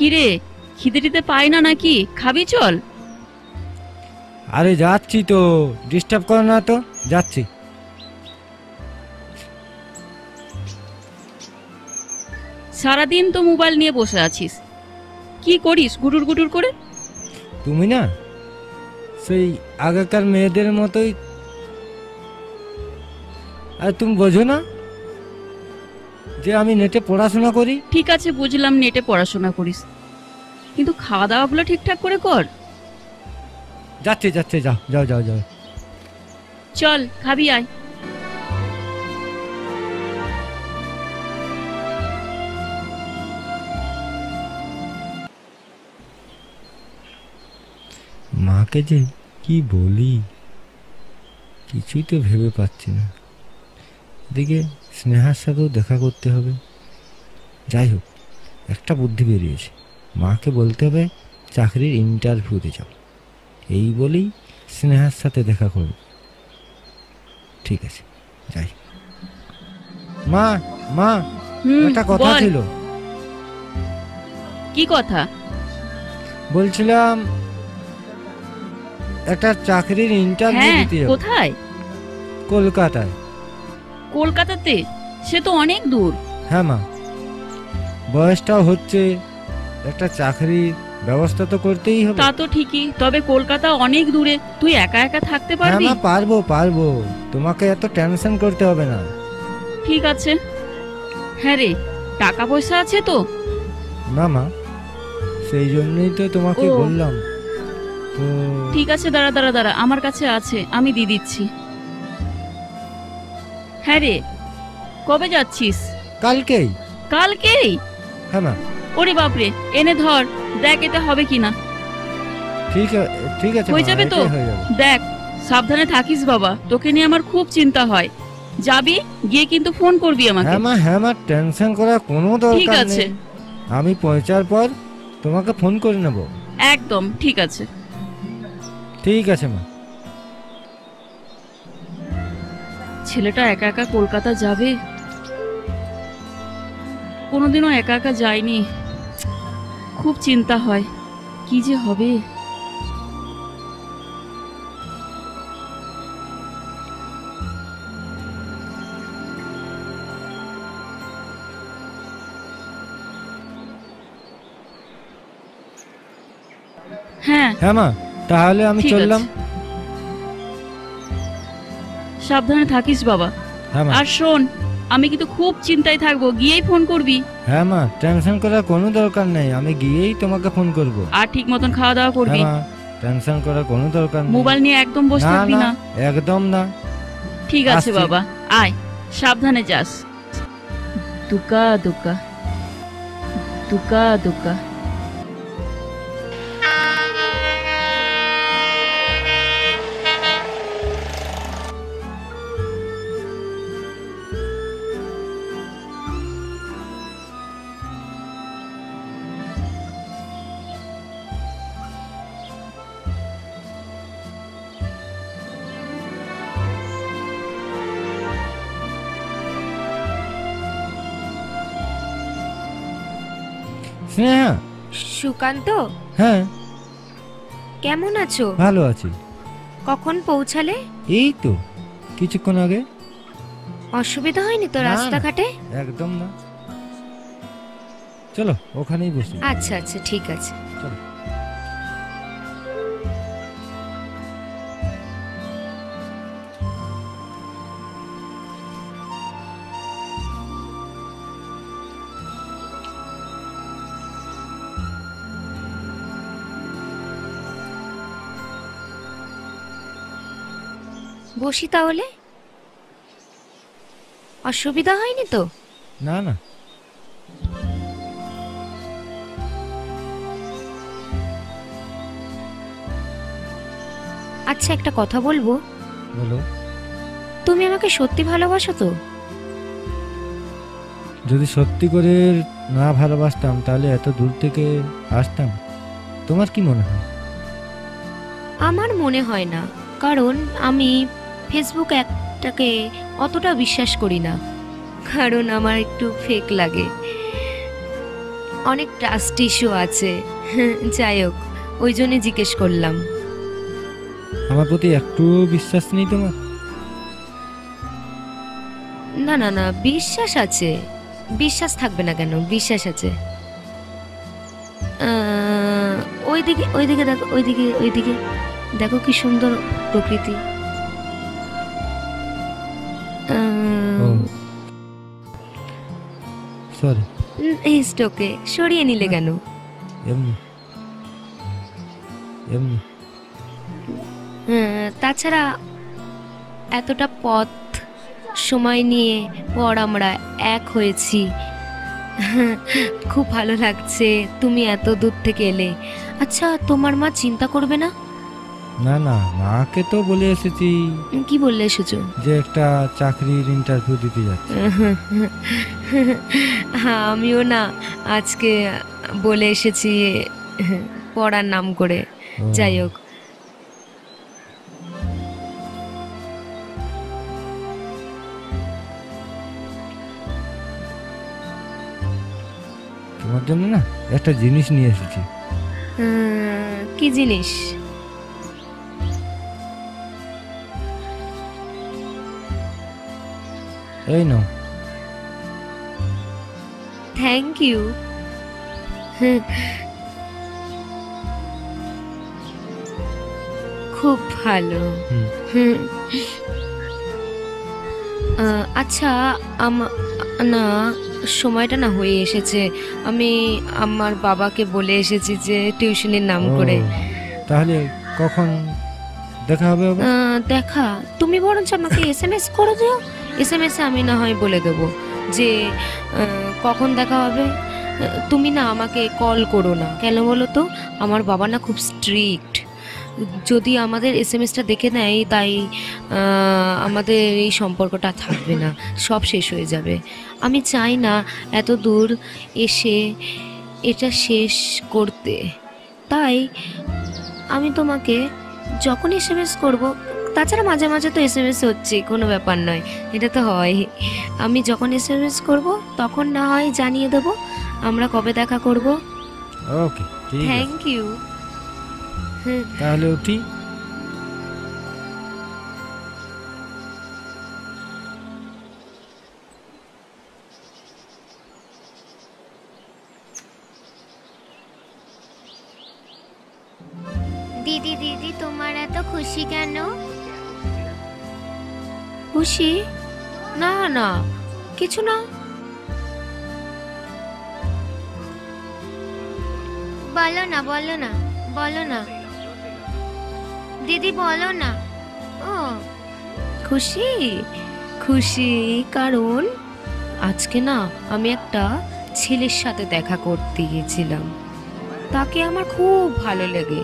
কিরে, খিদে টিদে পাই না নাকি? খাবি চল। আরে যাচ্ছি তো, ডিস্টার্ব করো না তো, যাচ্ছি। সারাদিন তো মোবাইল নিয়ে বসে আছিস, কি করিস গুটুর গুটুর করে? তুমি না সেই আগেকার মেয়েদের মতোই। আর তুমি বোঝো না যে আমি নেটে পড়াশোনা করি? ঠিক আছে বুঝলাম, নেটে পড়াশোনা করিস, কিন্তু খাওয়া দাওয়াগুলো ঠিকঠাক করে কর। যাচ্ছে যাচ্ছে, যাও যাও যাও যাও। চল খাবি আয়। মাকে যে কি বলি কিছুই তো ভেবে পাচ্ছি না। এদিকে স্নেহার সাথেও দেখা করতে হবে। যাই হোক, একটা বুদ্ধি বেরিয়েছে। মাকে বলতে হবে চাকরির ইন্টারভিউতে যাব, এই বলেই স্নেহার সাথে দেখা করব। ঠিক আছে, যাই। মা মা, একটা কথা বল। ছিল। কি কথা? বলছিলাম একটা চাকরির ইন্টারভিউ হ্যাঁ, দিতে যাব। কোথায়? কলকাতায়। কলকাতাতে? সে তো অনেক দূর। হ্যাঁ মা, বয়সটাও হচ্ছে, একটা চাকরির ব্যবস্থা তো করতেই হবে। তা তো ঠিকই, তবে কলকাতা অনেক দূরে, তুই একা একা থাকতে হ্যাঁ পারবি? মা, পারবো পারবো, তোমাকে এত টেনশন করতে হবে না। ঠিক আছে। হ্যাঁ রে, টাকা পয়সা আছে তো? না মা, সেই জন্যই তো তোমাকে ও। বললাম তো। ঠিক আছে, দাঁড়া দাঁড়া দাঁড়া, আমার কাছে আছে, আমি দিয়ে দিচ্ছি। হ্যাঁ রে, কবে যাচ্ছিস? কালকেই। কালকেই? হ্যাঁ মা। ওরে বাপরে, এনে ধর, দেখ এতে হবে কিনা। ঠিক আছে হয়ে মা, যাবে তো? এটাই হয়ে যাবে। দেখ, সাবধানে থাকিস বাবা, তোকে নিয়ে আমার খুব চিন্তা হয়। যাবি, গিয়ে কিন্তু ফোন করবি আমাকে। হ্যাঁ মা, টেনশন করার কোনো ঠিক দরকার আছে। নেই। আমি পৌঁছার পর তোমাকে ফোন করে নেব। একদম ঠিক আছে। ঠিক আছে মা। ছেলেটা একা একা কলকাতা যাবে, কোনোদিনও একা একা যায়নি, খুব চিন্তা হয় কি যে হবে। হ্যাঁ হ্যাঁ মা, তাহলে আমি ঠিক চললাম। আছে। সাবধানে থাকিস বাবা। হ্যাঁ মা। আর শোন, আমি কিন্তু খুব চিন্তায় থাকবো, গিয়েই ফোন করবি। হ্যাঁ মা, টেনশন করার কোনো দরকার নেই, আমি গিয়েই তোমাকে ফোন করব। আর ঠিক মতন খাওয়া দাওয়া করবি। হ্যাঁ মা, টেনশন করার কোনো দরকার নেই। মোবাইল নিয়ে একদম বসে না থাকবি না, না। একদম না। ঠিক আছে আসছি। বাবা, আয়, সাবধানে যাস। দুকা দুকা দুকা দুকা। স্নেহা। সুকান্ত, হ্যাঁ, কেমন আছো? ভালো আছি। কখন পৌঁছালে? এই তো কিছুক্ষণ আগে। অসুবিধা হয়নি তো না, না। রাস্তাঘাটে? একদম না। চলো ওখানেই বসি। আচ্ছা আচ্ছা, ঠিক আছে। চলো। বসি তাহলে, অসুবিধা হয়নি তো? না না। আচ্ছা, একটা কথা বলবো। বলো। তুমি আমাকে সত্যি ভালোবাসো তো? যদি সত্যি করে না ভালোবাসতাম তাহলে এত দূর থেকে আসতাম? তোমার কি মনে হয়? আমার মনে হয় না, কারণ আমি ফেসবুক অ্যাপটাকে অতটা বিশ্বাস করি না, কারণ আমার একটু ফেক লাগে। অনেক ট্রাস্ট ইস্যু আছে। যাই হোক, ওই জন্যই জিজ্ঞেস করলাম। আমার প্রতি একটু বিশ্বাস নেই তোমার? না না না, বিশ্বাস আছে। বিশ্বাস থাকবে না কেন? বিশ্বাস আছে। ওইদিকে ওইদিকে দেখো, ওইদিকে ওইদিকে দেখো কি সুন্দর প্রকৃতি। সরি। ওকে, সরিয়ে নিলে কেন? এমনি এমনি। তাছাড়া এতটা পথ সময় নিয়ে পর আমরা এক হয়েছি, খুব ভালো লাগছে। তুমি এত দূর থেকে এলে। আচ্ছা, তোমার মা চিন্তা করবে না? না না, মাকে তো বলে এসেছি। কি বললে এসেছো? যে একটা চাকরির ইন্টারভিউ দিতে যাচ্ছি। হ্যাঁ, আমিও না আজকে বলে এসেছি, পড়ার নাম করে। ও, যাই হোক, তোমার জন্য না একটা জিনিস নিয়ে এসেছি। কি জিনিস? এই নাও। Thank you. খুব ভালো। হুম। আচ্ছা, না, সময়টা না হয়ে এসেছে। আমি আমার বাবাকে বলে এসেছি যে টিউশনের নাম ও, করে। তাহলে কখন দেখা হবে আবার? দেখা, তুমি বরঞ্চ আমাকে এসএমএস করে দিও। এসএমএস এ আমি না হয় বলে দেবো যে কখন দেখা হবে। তুমি না আমাকে কল করো না, কেন বলো তো? আমার বাবা না খুব স্ট্রিক্ট। যদি আমাদের এসএমএসটা দেখে নেয়, তাই আমাদের এই সম্পর্কটা থাকবে না, সব শেষ হয়ে যাবে। আমি চাই না এত দূর এসে এটা শেষ করতে। তাই আমি তোমাকে যখন এসএমএস করব, তাছাড়া মাঝে মাঝে তো এসএমএস হচ্ছে, কোনো ব্যাপার নয়, এটা তো হয়। আমি যখন এসএমএস করব তখন না হয় জানিয়ে দেব আমরা কবে দেখা করব। ওকে, ঠিক আছে। Thank you. তাহলে উঠি। দিদি দিদি, তোমার এত খুশি কেন? খুশি? না না, কিছু না। বলো না, বলো না, বলো না দিদি, বলো না। ও, খুশি? খুশি কারণ আজকে না আমি একটা ছেলের সাথে দেখা করতে গিয়েছিলাম। তাকে আমার খুব ভালো লেগে।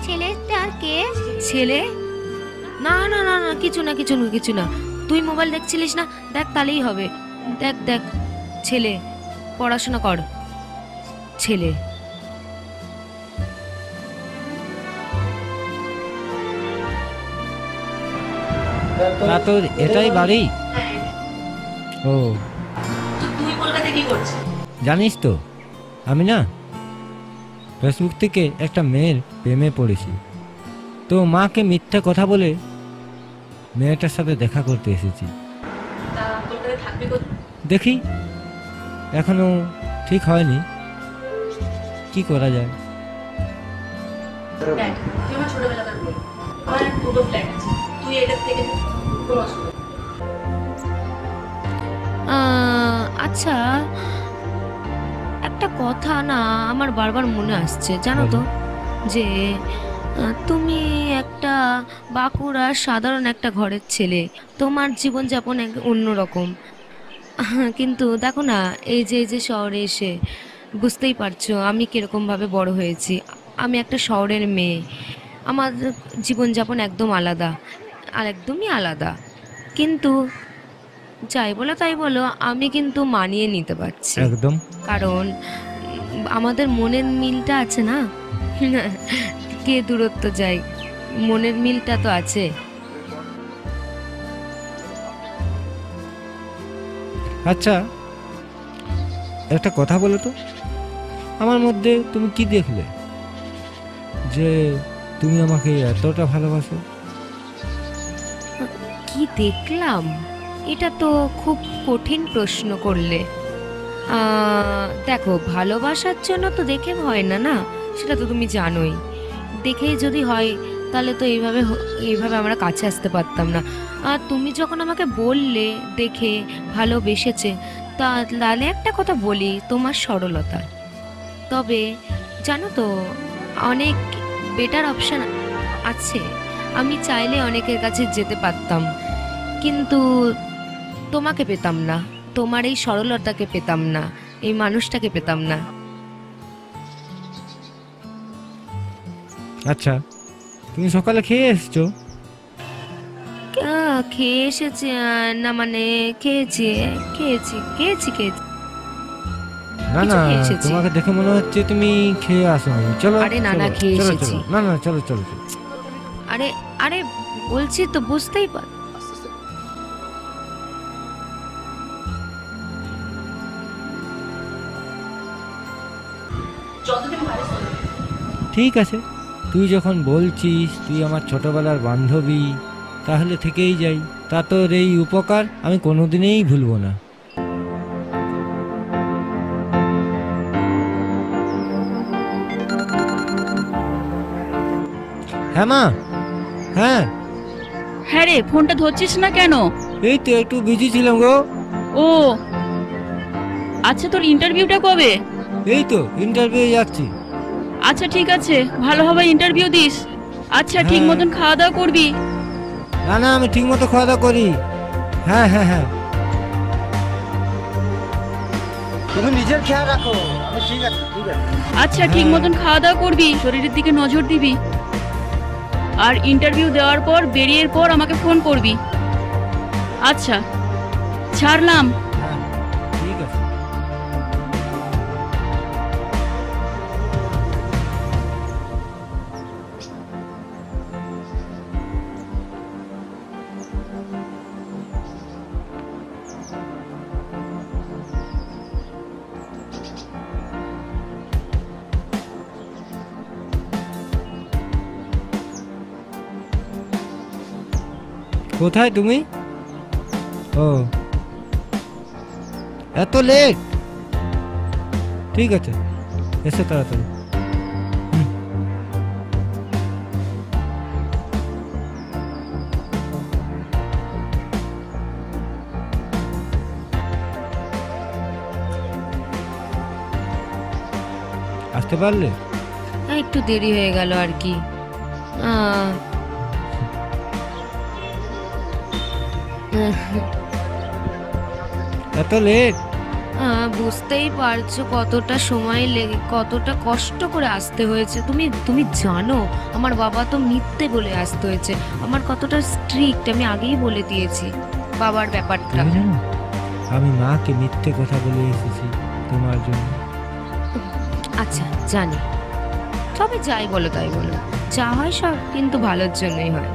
ছেলেটা কে? ছেলে? না না না না, কিছু না কিছু না কিছু না। তুই মোবাইল দেখছিলিস না, দেখ তাহলেই হবে। দেখ দেখ, ছেলে, পড়াশোনা কর। ছেলে। তা তোর এটাই বাড়ি? ও, তুই কলকাতায় কি করছিস? জানিস তো আমি না ফেসবুক থেকে একটা মেয়ের প্রেমে পড়েছি। তো মাকে মিথ্যা কথা বলে মেয়েটার সাথে দেখা করতে এসেছি। তা কলকাতায় থাকবি কোথায়? দেখি, এখনো ঠিক হয়নি, কি করা যায়। দেখ, তুই আমার ছোটবেলাকার বন্ধু। আমার দুটো ফ্ল্যাট আছে, তুই এটার থেকে নে, কোনো অসুবিধা নেই। আচ্ছা, একটা কথা না আমার বারবার মনে আসছে, জানো তো, যে তুমি একটা বাঁকুড়ার সাধারণ একটা ঘরের ছেলে, তোমার জীবনযাপন অন্যরকম। কিন্তু দেখো না, এই যে শহরে এসে বুঝতেই পারছো আমি কিরকমভাবে বড় হয়েছি। আমি একটা শহরের মেয়ে, আমার জীবনযাপন একদম আলাদা, আর একদমই আলাদা। কিন্তু যাই বলো তাই বলো, আমি কিন্তু মানিয়ে নিতে পারছি, একদম। কারণ আমাদের মনের মিলটা আছে না। কে দূরত্ব যায়, মনের মিলটা তো আছে। আচ্ছা, একটা কথা বলো তো, আমার মধ্যে তুমি কি দেখলে যে তুমি আমাকে এতটা ভালোবাসো? কি দেখলাম? এটা তো খুব কঠিন প্রশ্ন করলে। দেখো, ভালোবাসার জন্য তো দেখে হয় না, না? সেটা তো তুমি জানোই। দেখে যদি হয় তাহলে তো এইভাবে আমরা কাছে আসতে পারতাম না। আর তুমি যখন আমাকে বললে দেখে ভালোবেসেছে, তাহলে একটা কথা বলি, তোমার সরলতা। তবে জানো তো, অনেক বেটার অপশান আছে। আমি চাইলে অনেকের কাছে যেতে পারতাম, কিন্তু তোমাকে পেতাম না, তোমার এই সরলতাকে পেতাম না, এই মানুষটাকে পেতাম না। আচ্ছা, তুমি সকালে খেয়ে এসছো? খেয়ে এসেছি না, মানে খেয়েছি খেয়েছি খেয়েছি খেয়েছি না কিছু না, খেয়ে এসেছি। তোমাকে দেখে মনে হচ্ছে তুমি খেয়ে আসোনি। চলো। আরে না, না, চলো, খেয়ে চলো, এসেছি। চলো। না না, চলো চলো চলো। আরে আরে, বলছি তো, বুঝতেই পার। ঠিক আছে, তুই যখন বলছিস তুই আমার ছোটবেলার বান্ধবী, তাহলে থেকেই যাই। তা তোর এই উপকার আমি কোনোদিনই ভুলবো না। হ্যাঁ মা, হ্যাঁ। হ্যাঁ রে, ফোনটা ধরছিস না কেন? এই তো একটু বিজি ছিলাম গো। ও আচ্ছা, তোর ইন্টারভিউটা কবে? এই তো ইন্টারভিউ যাচ্ছি। আচ্ছা ঠিক আছে, ভালোভাবে ইন্টারভিউ দিস। আচ্ছা, ঠিক হ্যাঁ। মতন খাওয়া দাওয়া করবি। না না, আমি ঠিক মতো খাওয়া দাওয়া করি। হ্যাঁ হ্যাঁ হ্যাঁ। তুমি নিজের খেয়াল রাখো। ঠিক আছে ঠিক আছে। আচ্ছা, ঠিক মতন খাওয়া দাওয়া করবি, শরীরের দিকে নজর দিবি। আর ইন্টারভিউ দেওয়ার পর বেরিয়ে পর আমাকে ফোন করবি। আচ্ছা, ছাড়লাম। হ্যাঁ, ঠিক আছে। কোথায় তুমি? ও, এত লেট? ঠিক আছে, এসো তাড়াতাড়ি। আসতে পারলে? একটু দেরি হয়ে গেল আর কি। আহ, এত লেট? বুঝতেই পারছো কতটা সময় লেগে, কতটা কষ্ট করে আসতে হয়েছে। তুমি জানো, আমার বাবা তো মিথ্যে বলে আসতে হয়েছে। আমার কতটা স্ট্রিক্ট আমি আগেই বলে দিয়েছি বাবার ব্যাপারটা। তুমি জানো, আমি মাকে মিথ্যে কথা বলে এসেছি তোমার জন্য। আচ্ছা, জানি। তবে যাই বলো তাই বলো, যা হয় সব কিন্তু ভালোর জন্যই হয়।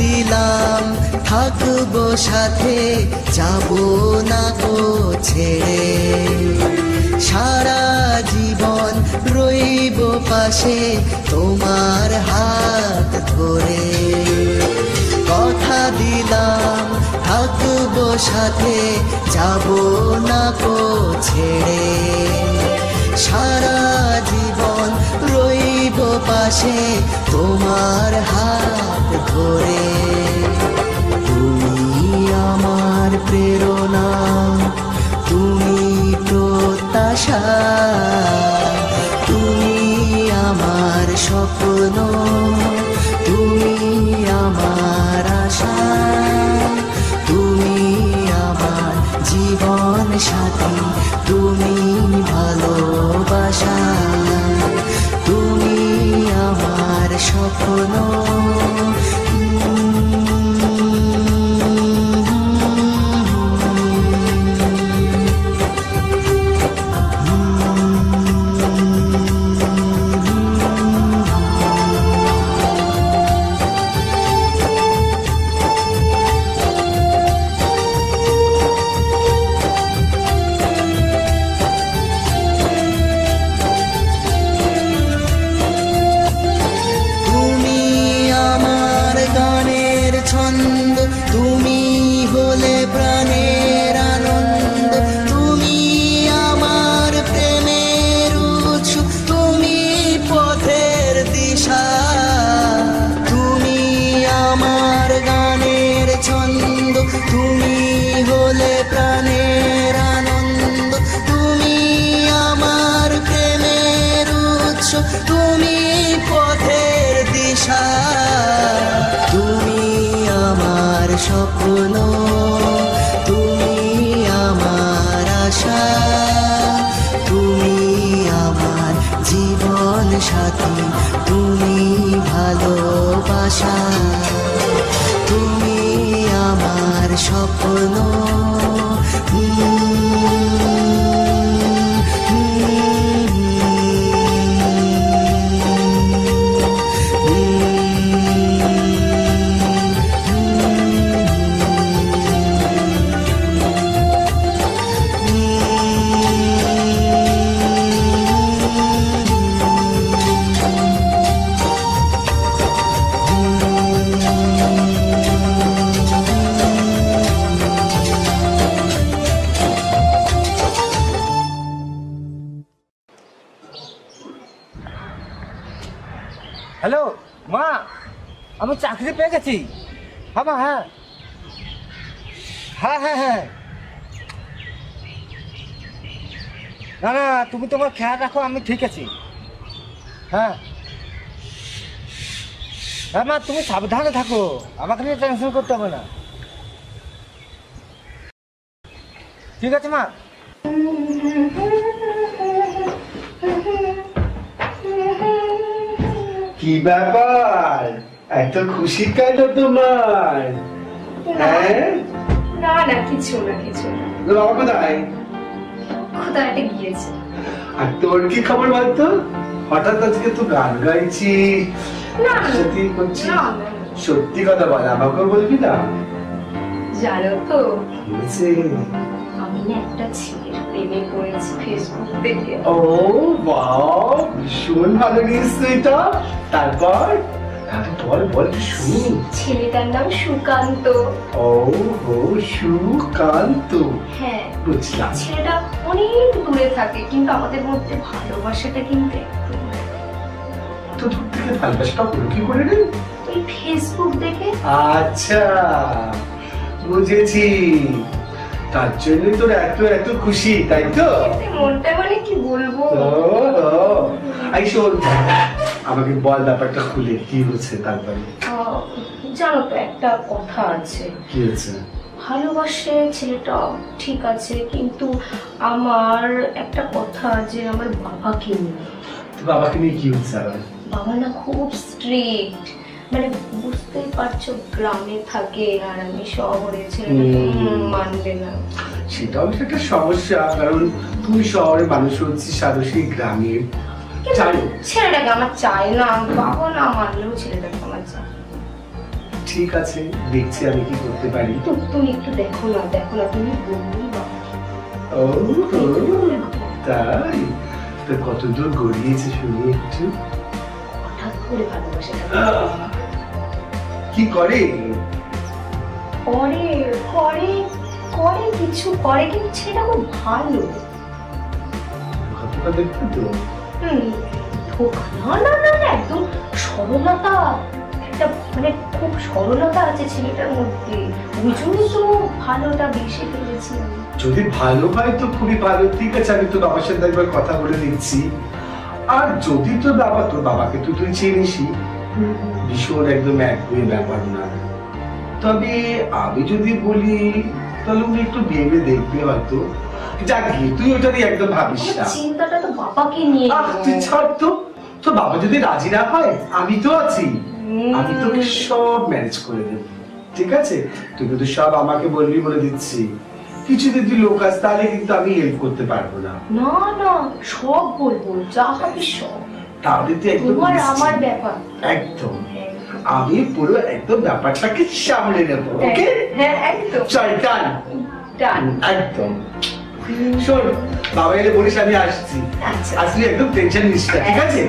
দিলাম থাকবো সাথে, যাব না গো ছেড়ে, সারা জীবন রইব পাশে তোমার হাত ধরে। কথা দিলাম থাকবো সাথে, যাব না কো ছেড়ে। সারা জীবন রইব পাশে, তোমার হাত ধরে। তুমি আমার প্রেরণা, তুমি প্রত্যাশা, তুমি আমার স্বপ্ন, তুমি আমার আশা, তুমি আমার জীবন সাথী, তুমি ভালোবাসা, তুমি আমার স্বপ্ন। তুমি হলে প্রাণের আনন্দ, তুমি আমার প্রেমের উৎস, তুমি পথের দিশা। তুমি আমার গানের ছন্দ, তুমি হলে প্রাণের আনন্দ, তুমি আমার প্রেমের উৎস, তুমি পথের দিশা। তুমি আমার স্বপ্ন, তুমি আমার আশা, তুমি আমার জীবন সাথী, তুমি ভালোবাসা, তুমি আমার স্বপ্ন। হ্যালো মা, আমি চাকরি পেয়ে গেছি। হ্যাঁ মা, হ্যাঁ হ্যাঁ হ্যাঁ হ্যাঁ। না না, তুমি তোমার খেয়াল রাখো, আমি ঠিক আছি। হ্যাঁ হ্যাঁ মা, তুমি সাবধানে থাকো, আমাকে নিয়ে টেনশন করতে হবে না। ঠিক আছে মা। কি ব্যাপার, এত খুশি কেন তোমার? হ্যাঁ না না, কিছু না কিছু না। বাবা কোথায়? কোথায় গিয়েছে। আর তোর কি খবর বলতো? হঠাৎ আজকে তো গান গাইছি, সত্যি করছি। সত্যি কথা বল, আমাকে বলবি না? জানো তো, হয়েছে আমি না একটা ছেলের প্রেমে পড়েছি ফেসবুক দেখে। ও বাহ, ভীষণ ভালো নিউজ তো এটা। তারপর বল বল, শুনি। ছেলেটার নাম সুকান্ত। ও হো, সুকান্ত। হ্যাঁ বুঝলাম। ছেলেটা অনেক দূরে থাকে, কিন্তু আমাদের মধ্যে ভালোবাসাটা কিন্তু একদম। তো দূর থেকে ভালোবাসাটা হলো কি করে রে? ওই ফেসবুক দেখে। আচ্ছা বুঝেছি, তার জন্য তোর এত এত খুশি, তাই তো? মনটা মানে কি বলবো। আই শোন, আমাকে বল ব্যাপারটা খুলে, কি হচ্ছে তারপরে? জানো তো, একটা কথা আছে। কি হয়েছে? ভালোবাসে ছেলেটা, ঠিক আছে, কিন্তু আমার একটা কথা আছে আমার বাবাকে নিয়ে। বাবাকে নিয়ে কি হচ্ছে আবার? বাবা না খুব স্ট্রিক্ট, মানে বুঝতেই পারছো, গ্রামে থাকে আর আমি শহরে, ছেলেটা মানবে না। সেটাও একটা সমস্যা, কারণ তুই শহরে মানুষ হচ্ছিস আর সেই গ্রামের। ছেলেটাকে আমার চাই না, বাবা না মানলেও ছেলেটাকে আমার চাই। ঠিক আছে, দেখছি আমি কি করতে পারি। তুমি একটু দেখো না, দেখো না, তুমি বলবি বাবা। ও তাই? তো কত দূর গড়িয়েছে শুনি একটু। হঠাৎ করে ভালোবাসে কি করে? করে করে করে কিছু করে, কিন্তু সেটা খুব ভালো। ধোকা দেখতে তো ধোকা না না না না, একদম সরলতা, একটা মানে খুব সরলতা আছে ছেলেটার মধ্যে, ওই জন্যই তো ভালোটা বেশি পেয়েছি আমি। যদি ভালো হয় তো খুবই ভালো, ঠিক আছে, আমি তোর বাবার সাথে একবার কথা বলে নিচ্ছি। আর যদি তোর বাবাকে তো তুই চিনিসই, ভীষণ একদম একগুঁয়ে ব্যাপার না। তবে আমি যদি বলি তাহলে উনি একটু ভেবে দেখবে হয়তো। যাক গিয়ে তুই ওটা নিয়ে একদম ভাবিস না। চিন্তাটা তো বাবাকে নিয়ে। তুই ছাড় তো, তোর বাবা যদি রাজি না হয় আমি তো আছি, আমি তোকে সব ম্যানেজ করে দেব, ঠিক আছে? তুই কিন্তু সব আমাকে বলবি, বলে দিচ্ছি। কিছু যদি লোক আসে তাহলে কিন্তু আমি হেল্প করতে পারবো না। না না, সব বলবো, যা হবে সব। তাহলে তুই একদম তোমার আমার ব্যাপার একদম, আমি পুরো একদম ব্যাপারটাকে সামলে নেবো। ওকে? হ্যাঁ একদম। চল ডান ডান। একদম। শোন, বাবা এলে বলিস আমি আসছি। আচ্ছা। আসলে একদম টেনশন নিস না, ঠিক আছে?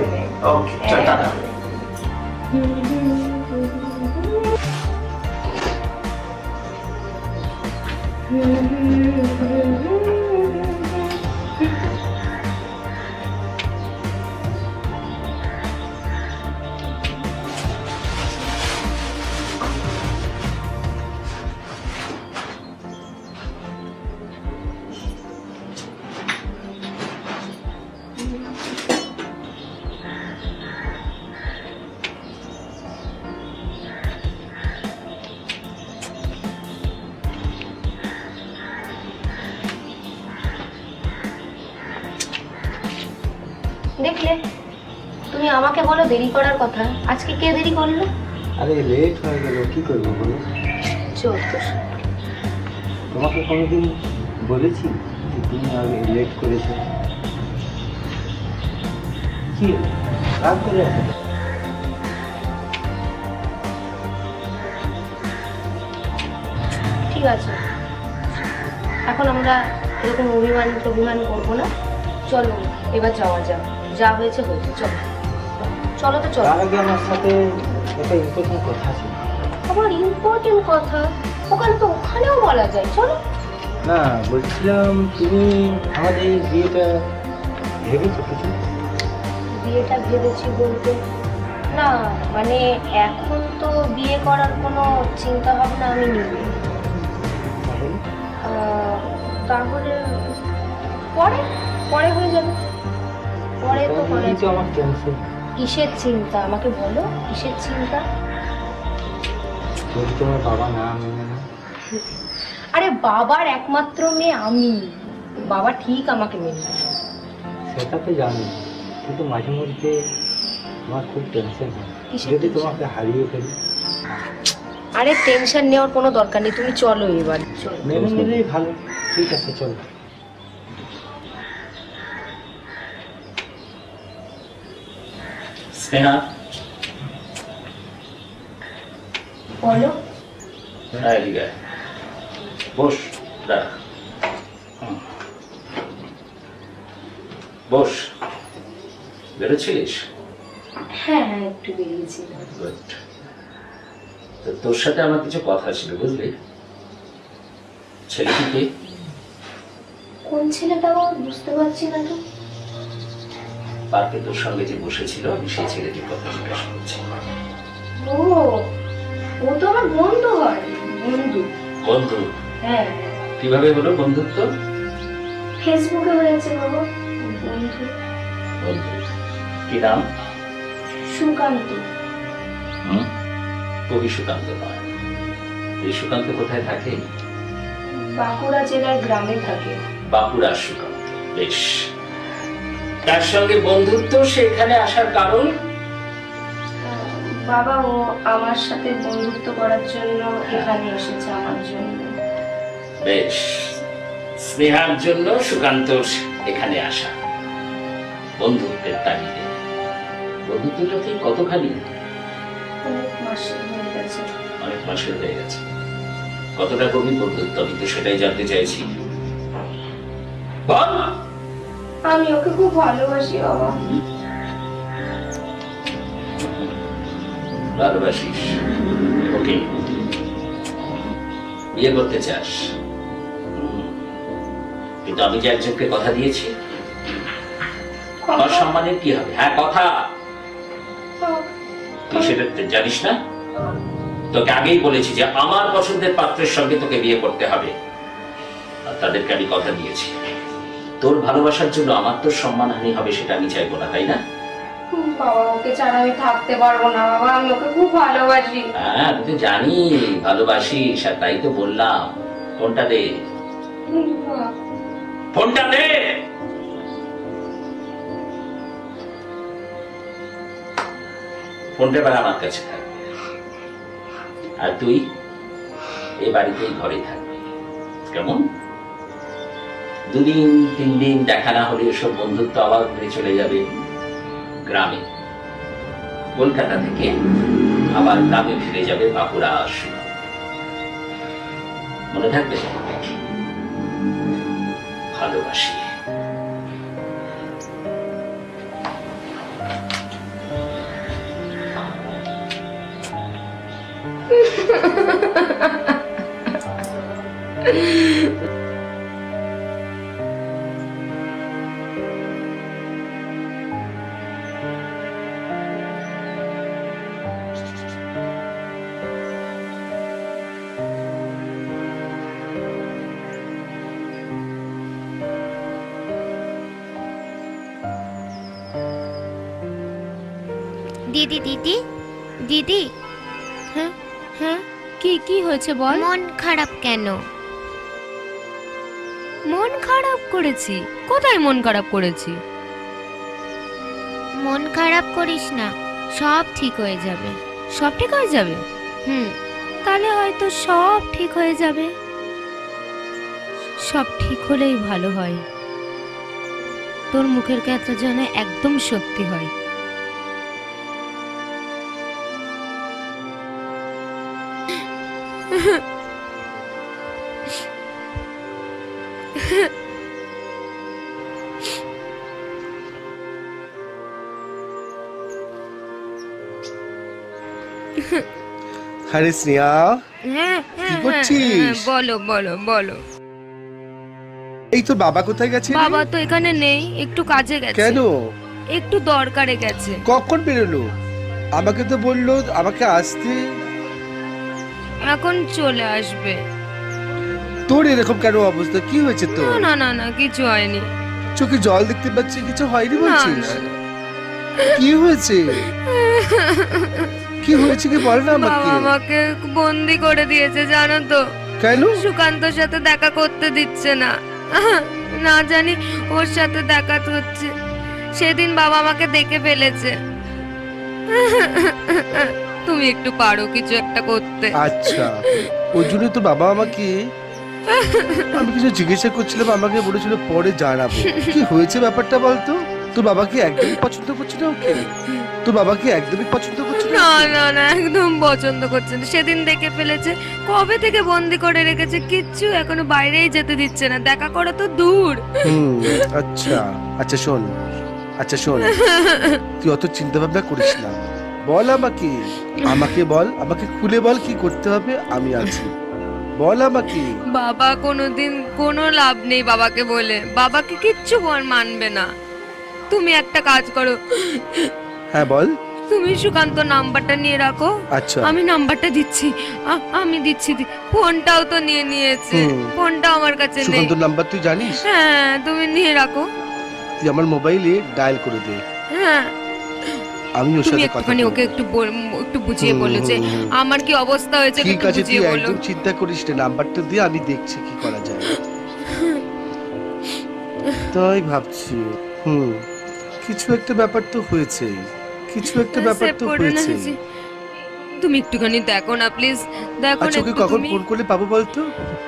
ওকে, চল টাটা। দেখলে, তুমি আমাকে বলো দেরি করার কথা, আজকে কে দেরি করলো? আরে লেট হয়ে গেল, কি করবো বলো? তোমাকে কোনোদিন বলেছি যে তুমি আগে লেট করেছো? কি রাগ করে আছো? ঠিক আছে, এখন আমরা এরকম অভিমান করবো না। চলো এবার যাওয়া যাক, যা হয়েছে হয়েছে, চলো চলো তো চলো। তার আগে আমার সাথে একটা ইম্পর্টেন্ট কথা আছে। আমার ইম্পর্টেন্ট কথা? ওখানে তো ওখানেও বলা যায়, চলো। না, বলছিলাম তুমি আমাদের বিয়েটা ভেবেছো কিছু? বিয়েটা ভেবেছি বলতে, না মানে এখন তো বিয়ে করার কোনো চিন্তা ভাবনা আমি নিই। তাহলে পরে পরে হয়ে যাবে, পরে তো করে। আমার টেনশন। কিসের চিন্তা আমাকে বলো, কিসের চিন্তা? যদি তোমার বাবা না মেনে না? আরে বাবার একমাত্র মেয়ে আমি, বাবা ঠিক আমাকে মেনে নেবে। সেটা তো জানি, কিন্তু মাঝে মধ্যে আমার খুব টেনশন হয় কিসের যদি tension? তোমাকে হারিয়ে ফেলি। আরে টেনশন নেওয়ার কোনো দরকার নেই, তুমি চলো এবার। মেনে নিলেই ভালো। ঠিক আছে, চলো। স্নেহা, বলো। এদিকে আয়। বস, দাঁড়া। বস। বেরোচ্ছিলিস? হ্যাঁ হ্যাঁ, একটু বেরিয়েছিলাম। গুড। তো তোর সাথে আমার কিছু কথা ছিল, বুঝলি? ছেলেটি কে? কোন ছেলেটা বুঝতে পারছি না তো। পার্কে তোর সঙ্গে যে বসেছিল, আমি সেই ছেলেটির কথা জিজ্ঞাসা করছি। ও, ও তো আমার বন্ধু হয়। বন্ধু? বন্ধু? হ্যাঁ। কিভাবে হলো বন্ধুত্ব? ফেসবুকে হয়েছে বাবা, বন্ধু। বন্ধু কি নাম? সুকান্ত। কবি সুকান্ত নয়। এই সুকান্ত কোথায় থাকে? বাঁকুড়া জেলার গ্রামে থাকে। বাঁকুড়ার সুকান্ত, বেশ। তার সঙ্গে বন্ধুত্ব, সেখানে আসার কারণ? বাবা ও আমার সাথে বন্ধুত্ব করার জন্য এখানে এসেছে, আমার জন্য। বেশ, স্নেহার জন্য সুকান্তর এখানে আসা, বন্ধুত্বের তাগিদে। বন্ধুত্বটা ঠিক কতখানি? অনেক মাস হয়ে গেছে। অনেক মাসের হয়ে গেছে। কতটা গভীর বন্ধুত্ব, আমি তো সেটাই জানতে চাইছি। বল। আমি ওকে খুব ভালোবাসি বাবা। ভালোবাসিস? ওকে, বিয়ে করতে চাস, কিন্তু আমি যে একজনকে কথা দিয়েছি, আমার সম্মানের কি হবে? হ্যাঁ কথা, তুই সেটা জানিস না? তোকে আগেই বলেছি যে আমার পছন্দের পাত্রের সঙ্গে তোকে বিয়ে করতে হবে, আর তাদেরকে আমি কথা দিয়েছি। তোর ভালোবাসার জন্য আমার তোর সম্মানহানি হবে সেটা আমি চাইবো না, তাই না? বাবা ওকে ছাড়া আমি থাকতে পারবো না বাবা, আমি ওকে খুব ভালোবাসি। হ্যাঁ আমি তো জানি ভালোবাসিস, আর তাই তো বললাম। ফোনটা দে, ফোনটা দে। ফোনটা এবার আমার কাছে থাকবে, আর তুই এ বাড়িতেই ঘরে থাকবি, কেমন? 2 দিন 3 দিন দেখা না হলে এসব বন্ধুত্ব আবার ঘুরে চলে যাবে গ্রামে। কলকাতা থেকে আবার গ্রামে ফিরে যাবে বাঁকুড়া আসবে, মনে থাকবে? ভালোবাসি। দিদি দিদি দিদি, হ্যাঁ হ্যাঁ, কি কি হয়েছে বল। মন খারাপ কেন? মন খারাপ করেছি? কোথায় মন খারাপ করেছি? মন খারাপ করিস না, সব ঠিক হয়ে যাবে। সব ঠিক হয়ে যাবে? তাহলে হয়তো সব ঠিক হয়ে যাবে। সব ঠিক হলেই ভালো হয়। তোর মুখের কথা যেন একদম সত্যি হয়। আরে স্নেহা, হ্যাঁ কি করছিস? বলো বলো বলো। এই তোর বাবা কোথায় গেছে? বাবা তো এখানে নেই, একটু কাজে গেছে। কেন? একটু দরকারে গেছে। কখন বেরোলো? আমাকে তো বললো আমাকে আসতে। এখন চলে আসবে। তোর এরকম কেন অবস্থা? কি হয়েছে তোর? না না না, কিছু হয়নি। চোখে জল দেখতে পাচ্ছি, কিছু হয়নি বলছিস? কি হয়েছে? কি হয়েছে কি বল না আমাকে। বাবা আমাকে বন্দি করে দিয়েছে জানো তো। কেন? সুকান্তর সাথে দেখা করতে দিচ্ছে না। না জানি ওর সাথে দেখা হচ্ছে। সেদিন বাবা আমাকে দেখে ফেলেছে। তুমি একটু পারো কিছু একটা করতে। আচ্ছা, ওই জন্য তো বাবা আমাকে, আমি কিছু জিজ্ঞাসা করছিলাম, আমাকে বলেছিল পরে জানাবো। কি হয়েছে ব্যাপারটা বলতো? তোর বাবাকে একদমই পছন্দ করছে না ওকে? তোর বাবাকে একদমই পছন্দ করছে না? না না না, একদম পছন্দ করছে না। সেদিন দেখে ফেলেছে, কবে থেকে বন্দি করে রেখেছে, কিচ্ছু এখনো বাইরেই যেতে দিচ্ছে না, দেখা করা তো দূর। আচ্ছা আচ্ছা শোন, আচ্ছা শোন, তুই অত চিন্তা ভাবনা করিস না। বল আমাকে, আমাকে বল, আমাকে খুলে বল কি করতে হবে, আমি আছি। বল আমাকে। বাবা কোনোদিন কোনো লাভ নেই বাবাকে বলে, বাবাকে কিচ্ছু মানবে না। তুমি একটা কাজ করো। হ্যাঁ বল। তুমি সুকান্ত নাম্বারটা নিয়ে রাখো। আচ্ছা আমি নাম্বারটা দিচ্ছি, আমি দিচ্ছি। ফোনটাও তো নিয়ে নিয়েছে, ফোনটা আমার কাছে নেই। সুকান্ত নাম্বার তুই জানিস? হ্যাঁ তুমি নিয়ে রাখো। তুই আমার মোবাইলে ডায়াল করে দে। হ্যাঁ আমি ওর সাথে কথা বলবো। ওকে একটু বুঝিয়ে বলো যে আমার কি অবস্থা হয়েছে, ঠিক একটু আছে, তুই বুঝিয়ে বলো। একদম চিন্তা করিস না, নাম্বারটা দিয়ে আমি দেখছি কি করা যায়। তাই ভাবছি কিছু একটা ব্যাপার তো হয়েছে, কিছু একটা ব্যাপার তো হয়েছে। তুমি একটুখানি দেখো না প্লিজ, দেখো না। আচ্ছা ওকে কখন ফোন করলে পাবো বলতো?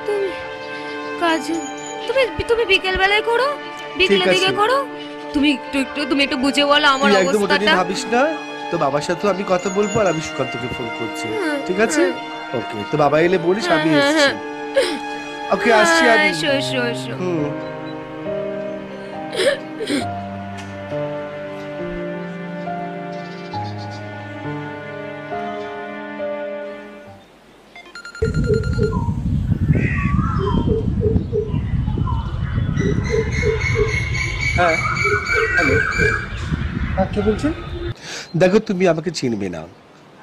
তুমি কাজ তুমি বিকেল বেলায় করো, বিকেলের দিকে করো। তুমি একটু বুঝে বলো আমার অবস্থাটা। তুই একদম ভাবিস না, তো বাবার সাথে আমি কথা বলবো, আর আমি সুকান্তকে ফোন করছি, ঠিক আছে? ওকে, তো বাবা এলে বলিস আমি এসেছি। ওকে আসছি আমি। এসো এসো এসো। হ্যাঁ হ্যালো, হ্যাঁ কে বলছেন? দেখো তুমি আমাকে চিনবে না,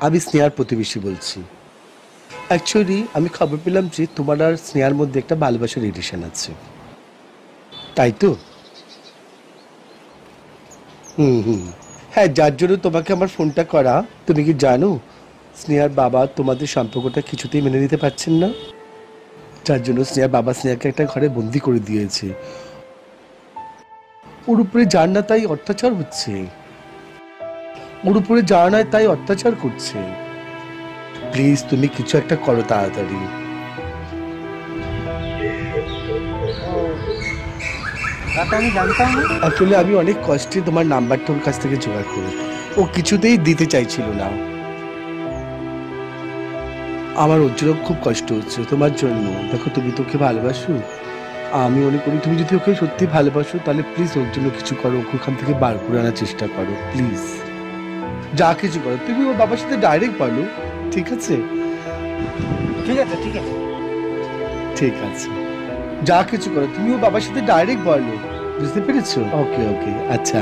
আমি স্নেহার প্রতিবেশী বলছি। অ্যাকচুয়ালি আমি খবর পেলাম যে তোমার আর স্নেহার মধ্যে একটা ভালোবাসার রিলেশন আছে, তাই তো? হ্যাঁ, যার জন্য তোমাকে আমার ফোনটা করা। তুমি কি জানো স্নেহার বাবা তোমাদের সম্পর্কটা কিছুতেই মেনে নিতে পারছেন না, যার জন্য স্নেহার বাবা স্নেহাকে একটা ঘরে বন্দি করে দিয়েছে। ওর উপরে যার না তাই অত্যাচার হচ্ছে, ওর উপরে যার না তাই অত্যাচার করছে। প্লিজ তুমি কিছু একটা করো তাড়াতাড়ি। আমি জানতাম না। আসলে আমি অনেক কষ্টে তোমার নাম্বারটা ওর কাছ থেকে জোগাড় করি, ও কিছুতেই দিতে চাইছিল না। আমার ওর জন্য খুব কষ্ট হচ্ছে তোমার জন্য। দেখো তুমি তোকে ভালোবাসো, আমি মনে করি তুমি যদি ওকে সত্যি ভালোবাসো তাহলে প্লিজ ওর জন্য কিছু করো, ওকে ওখান থেকে বার করে আনার চেষ্টা করো প্লিজ। যা কিছু করো তুমি ওর বাবার সাথে ডাইরেক্ট বলো, ঠিক আছে? ঠিক আছে ঠিক আছে ঠিক আছে, যা কিছু করো তুমি ওর বাবার সাথে ডাইরেক্ট বলো, বুঝতে পেরেছো? ওকে ওকে, আচ্ছা।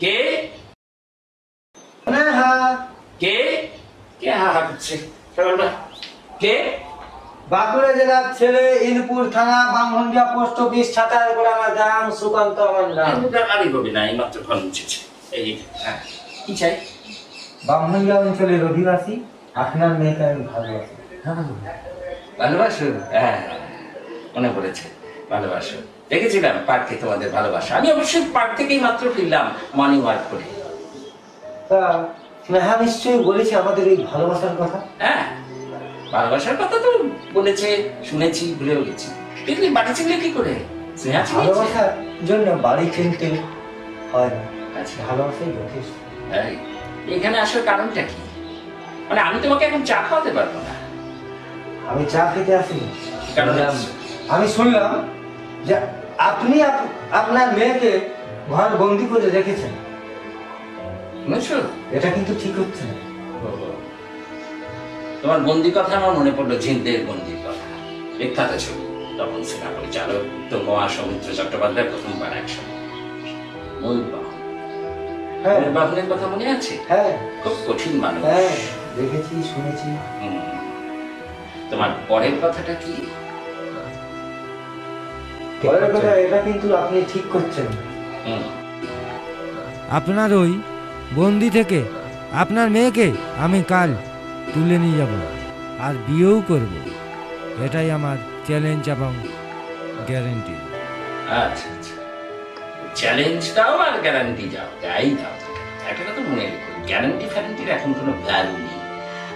কে কে কে হা হা করছে? কে? বাঁকুড়া জেলার ছেলে, ইনপুর থানা, বামহন্ডিয়া পোস্ট অফিস, ছাতার করে আমার নাম সুকান্ত। আমার নাম আমি কবি না, এই মাত্র ফোন উঠেছে। এই কি চাই? বামহন্ডিয়া অঞ্চলের অধিবাসী, আপনার মেয়েকে আমি ভালোবাসি। ভালোবাসো? হ্যাঁ মনে পড়েছে, ভালোবাসো। দেখেছিলাম পার্কে তোমাদের ভালোবাসা। আমি অবশ্যই পার্ক থেকেই মাত্র ফিরলাম মর্নিং ওয়াক করে। তা স্নেহা নিশ্চয়ই বলেছে আমাদের এই ভালোবাসার কথা। হ্যাঁ ভালোবাসার কথা তো বলেছে, শুনেছি, ভুলেও গেছি। কিন্তু বাড়ি চিনলে কি করে? ভালোবাসার জন্য বাড়ি চিনতে হয় না, আচ্ছা ভালোবাসাই যথেষ্ট। এখানে আসার কারণটা কি? মানে আমি তোমাকে এখন চা খাওয়াতে পারবো না। আমি চা খেতে আসিনি, কারণ আমি শুনলাম যে আপনি আপনার মেয়েকে ঘর বন্দি করে রেখেছেন। বুঝছো, এটা কিন্তু ঠিক হচ্ছে না। তোমার বন্দি কথা আমার মনে পড়লো, ঝিন্দের বন্দির কথা। বিখ্যাত ছবি, তখন সিনেমা পরিচালক উত্তম কুমার, সৌমিত্র চট্টোপাধ্যায় প্রথমবার একসঙ্গে। বাহনের কথা মনে আছে? হ্যাঁ, খুব কঠিন মানুষ। হ্যাঁ দেখেছি, শুনেছি। তোমার পরের কথাটা কি? পরের কথা এটা কিন্তু আপনি ঠিক করছেন। আপনার ওই বন্দি থেকে আপনার মেয়েকে আমি কাল তুলে নিয়ে যাব আর বিয়েও করব, এটাই আমার চ্যালেঞ্জ এবং গ্যারেন্টি। আচ্ছা আচ্ছা, চ্যালেঞ্জ দাও আর গ্যারান্টি দাও, যাই দাও। একটা কথা মনে রেখো, গ্যারান্টি ফ্যারান্টির এখন কোনো ভ্যালু নেই।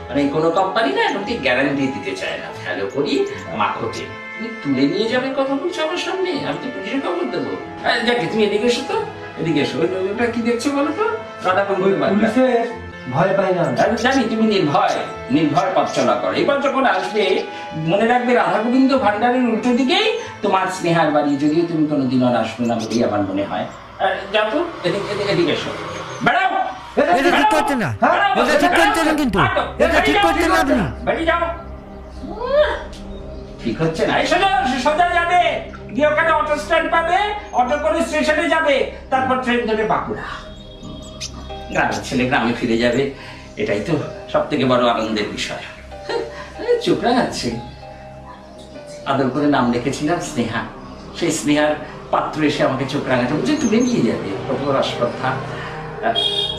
মানে কোনো কোম্পানি না এখন ঠিক গ্যারান্টি দিতে চায় না। ভ্যালু করি মাখোটে। তুমি তুলে নিয়ে যাবে কথা বলছো আমার সামনে, আমি তো পুলিশে খবর দেবো। যাকে তুমি এদিকে এসো তো, এদিকে এসো। ওটা কি দেখছো বলো তো? ভয় পাই না, জানি তুমি নির্ভয় পথ চলা করো। এবার যখন আসবে মনে রাখবে রাধা গোবিন্দ ভান্ডারের উল্টো দিকেই তোমার স্নেহার বাড়ি। যদিও তুমি কোনোদিন আর আসবে না বলেই আমার মনে হয়। যাও তো, এদিকে এসো, বেড়াও। এটা ঠিক করতে না, এটা ঠিক করতে না, কিন্তু এটা ঠিক করতে না আপনি। বাড়ি যাও। ঠিক হচ্ছে না, এসো সোজা যাবে, গিয়ে ওখানে অটো স্ট্যান্ড পাবে, অটো করে স্টেশনে যাবে, তারপর ট্রেন ধরে বাঁকুড়া। গ্রামের ছেলে গ্রামে ফিরে যাবে, এটাই তো সব থেকে বড় আনন্দের বিষয়। চুপ রাখাচ্ছে। আদর করে নাম রেখেছিলাম স্নেহা, সেই স্নেহার পাত্র এসে আমাকে চোখ রাঙাতে বলছে তুলে নিয়ে যাবে। কত বড় অশ্রদ্ধা।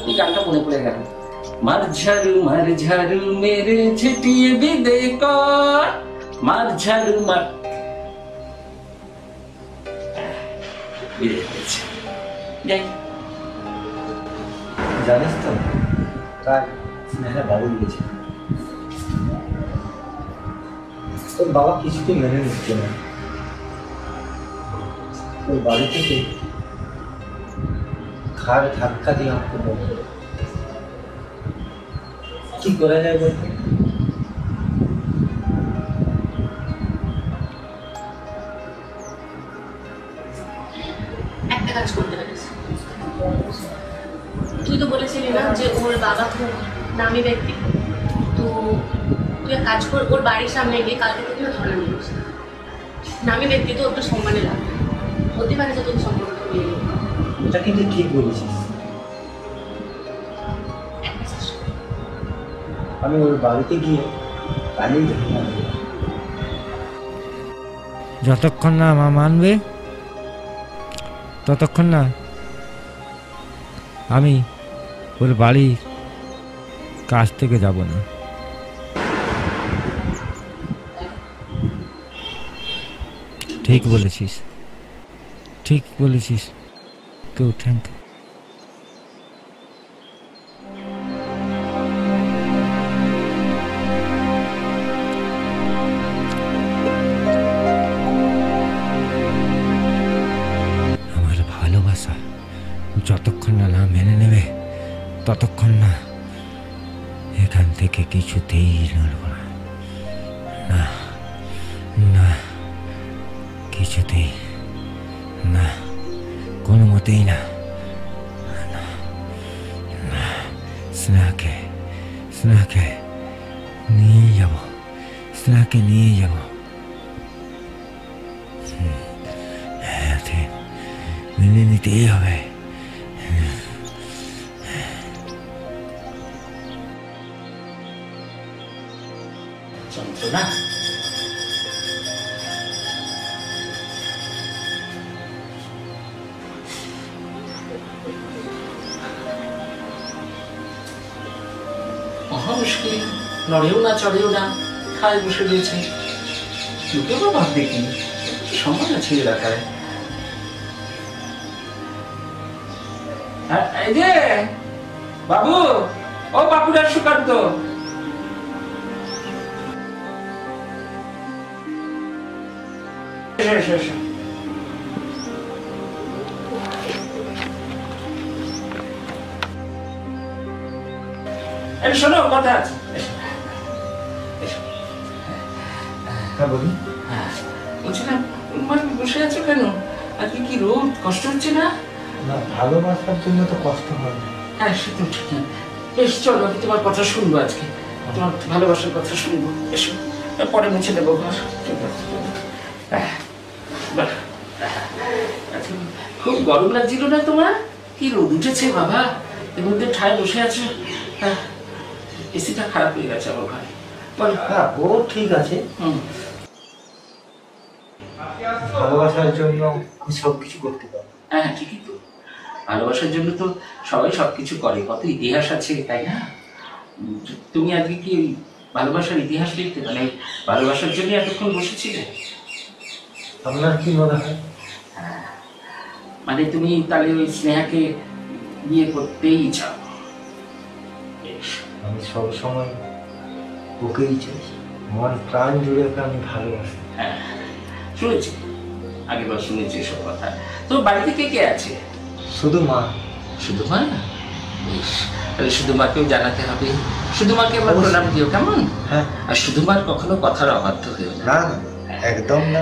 এই গানটা মনে পড়ে গেল। মার ঝাড়ু মেরে ঝেটিয়ে বিদে কর, মার ঝাড়ু মার। বিদে হয়েছে। যাই, জানিস তো তার স্নেহা বাবু দিয়েছে, তোর বাবা কিছুতেই মেনে নিচ্ছে না। তোর বাড়ি থেকে ঘাড় ধাক্কা দিয়ে আমাকে বলে কি করা যায় বলতে? একটা কাজ করতে পারিস, নামি ব্যক্তি। তো তুই এক কাজ কর, ওর বাড়ির সামনে গিয়ে কালকে থেকে না ধরে নিস। নামি ব্যক্তি তো একটু সম্মানে লাগবে, হতে পারে যে তোর সম্পর্কটা নিয়ে নেবে। এটা কিন্তু ঠিক বলেছিস। আমি ওর বাড়িতে গিয়ে কালই দেখে নেবো। যতক্ষণ না মা মানবে ততক্ষণ না আমি ওর বাড়ির কাছ থেকে যাব না। ঠিক বলেছিস, ঠিক বলেছিস। তো থ্যাংক ইউ। যতক্ষণ না না মেনে নেবে ততক্ষণ না এখান থেকে কিছুতেই নড়ব না, না না, কিছুতেই না, কোনো মতেই না। স্নেহাকে স্নেহাকে নিয়ে যাব, স্নেহাকে নিয়ে যাব। মেনে নিতেই হবে। যন্ত্রণা মহা মুশকিল, নড়েও না চড়েও না, খায় বসে রয়েছে। কেউ ভাব দেখিনি, সময় আছে এলাকায়। এই যে বাবু, ও বাবুরার সুকান্ত, শোনো কথা আছে। বলছিলাম বসে আছো কেন? আজকে কি রোদ, কষ্ট হচ্ছে না? না, ভালোবাসার জন্য তো কষ্ট হয় না। হ্যাঁ সে তো ঠিক। বেশ চলো, আমি তোমার কথা শুনবো আজকে, তোমার ভালোবাসার কথা শুনবো। এসো, পরে মুছে দেবো ঘর। খুব গরম লাগছিল না তোমার? কি রোদ উঠেছে বাবা, এর মধ্যে ঠায় বসে আছো। এসিটা খারাপ হয়ে গেছে আমার ঘরে। হ্যাঁ, ও ঠিক আছে। ভালোবাসার জন্য সবকিছু করতে পারে। হ্যাঁ ঠিকই তো, ভালোবাসার জন্য তো সবাই সবকিছু করে, কত ইতিহাস আছে তাই না? তুমি আজকে কি ভালোবাসার ইতিহাস লিখতে, মানে ভালোবাসার জন্য এতক্ষণ বসেছিলে? আপনার কি মনে হয়? মানে তুমি তাহলে ওই স্নেহাকে বিয়ে করতেই চাও? আমি সবসময় ওকেই চাই, মন প্রাণ জুড়ে ওকে আমি ভালোবাসি। হ্যাঁ শুনেছি, আগেরবার শুনেছি এসব কথা। তো বাড়িতে কে কে আছে? শুধু মা। শুধু মা? বেশ, তাহলে শুধু মাকেও জানাতে হবে। শুধু মাকে আবার প্রণাম দিও, কেমন? হ্যাঁ। আর শুধু মার কখনো কথার অবাধ্য হয়েও না। না একদম না।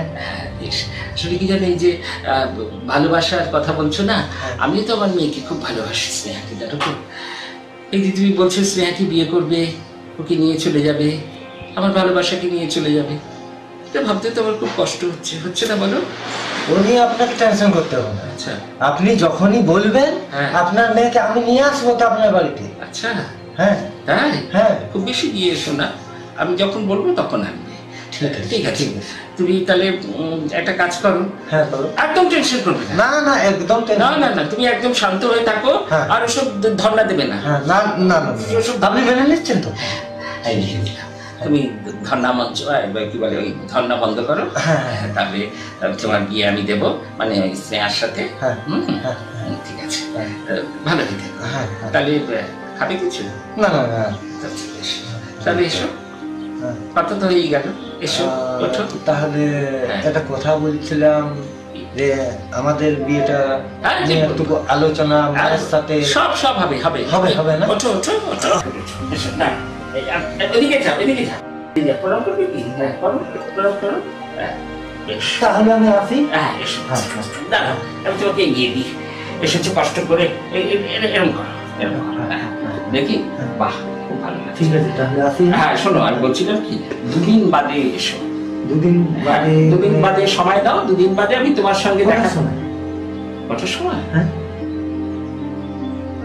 বেশ, আসলে কি জানো, এই যে ভালোবাসার কথা বলছো না, আমি তো আমার মেয়েকে খুব ভালোবাসি, স্নেহাকে, জানো তো। এই যে তুমি বলছো স্নেহাকে বিয়ে করবে, ওকে নিয়ে চলে যাবে, আমার ভালোবাসাকে নিয়ে চলে যাবে, এটা ভাবতে তো আমার খুব কষ্ট হচ্ছে, হচ্ছে না বলো? ও নিয়ে আপনাকে টেনশন করতে হবে না। আচ্ছা, আপনি যখনই বলবেন আপনার মেয়েকে আমি নিয়ে আসবো তো আপনার বাড়িতে। আচ্ছা হ্যাঁ তাই? হ্যাঁ, খুব বেশি দিয়ে এসো না, আমি যখন বলবো তখন আনবে। ঠিক আছে, তুমি তাহলে একটা কাজ করো। হ্যাঁ করো। একদম টেনশন করবে না। না না একদম না না না, তুমি একদম শান্ত হয়ে থাকো, আর ওসব ধর্ণা দেবে না। না না না, আপনি মেনে নিচ্ছেন তো? তুমি ধর্ণা মঞ্চ কি বলে ওই ধর্ণা বন্ধ করো, তাহলে তোমার বিয়ে আমি দেবো, মানে ওই স্নেহার সাথে। ঠিক আছে, ভালো হয়ে থাকো। তাহলে খাবে কিছু? না না না, তাহলে এসো, কত তো হয়ে গেল, এসো ওঠো। তাহলে একটা কথা বলছিলাম যে আমাদের বিয়েটা নিয়ে একটু আলোচনা মায়ের সাথে। সব সব হবে হবে হবে হবে না? ওঠো ওঠো ওঠো, এসো না, এদিকে যাও, এদিকে যাও, প্রণাম করবে কি? হ্যাঁ করো, প্রণাম করো। তাহলে আমি আসি। হ্যাঁ এসো, দাঁড়াও আমি তোমাকে এগিয়ে দিই। এসেছো কষ্ট করে, এরকম করো, এরকম করো, দেখি। বাহ, খুব ভালো লাগছে। ঠিক আছে তাহলে আসি। হ্যাঁ শোনো, আমি বলছিলাম কি, দুদিন বাদে এসো। দুদিন বাদে? দুদিন বাদে সময় দাও, দুদিন বাদে আমি তোমার সঙ্গে দেখা। কটার সময়? হ্যাঁ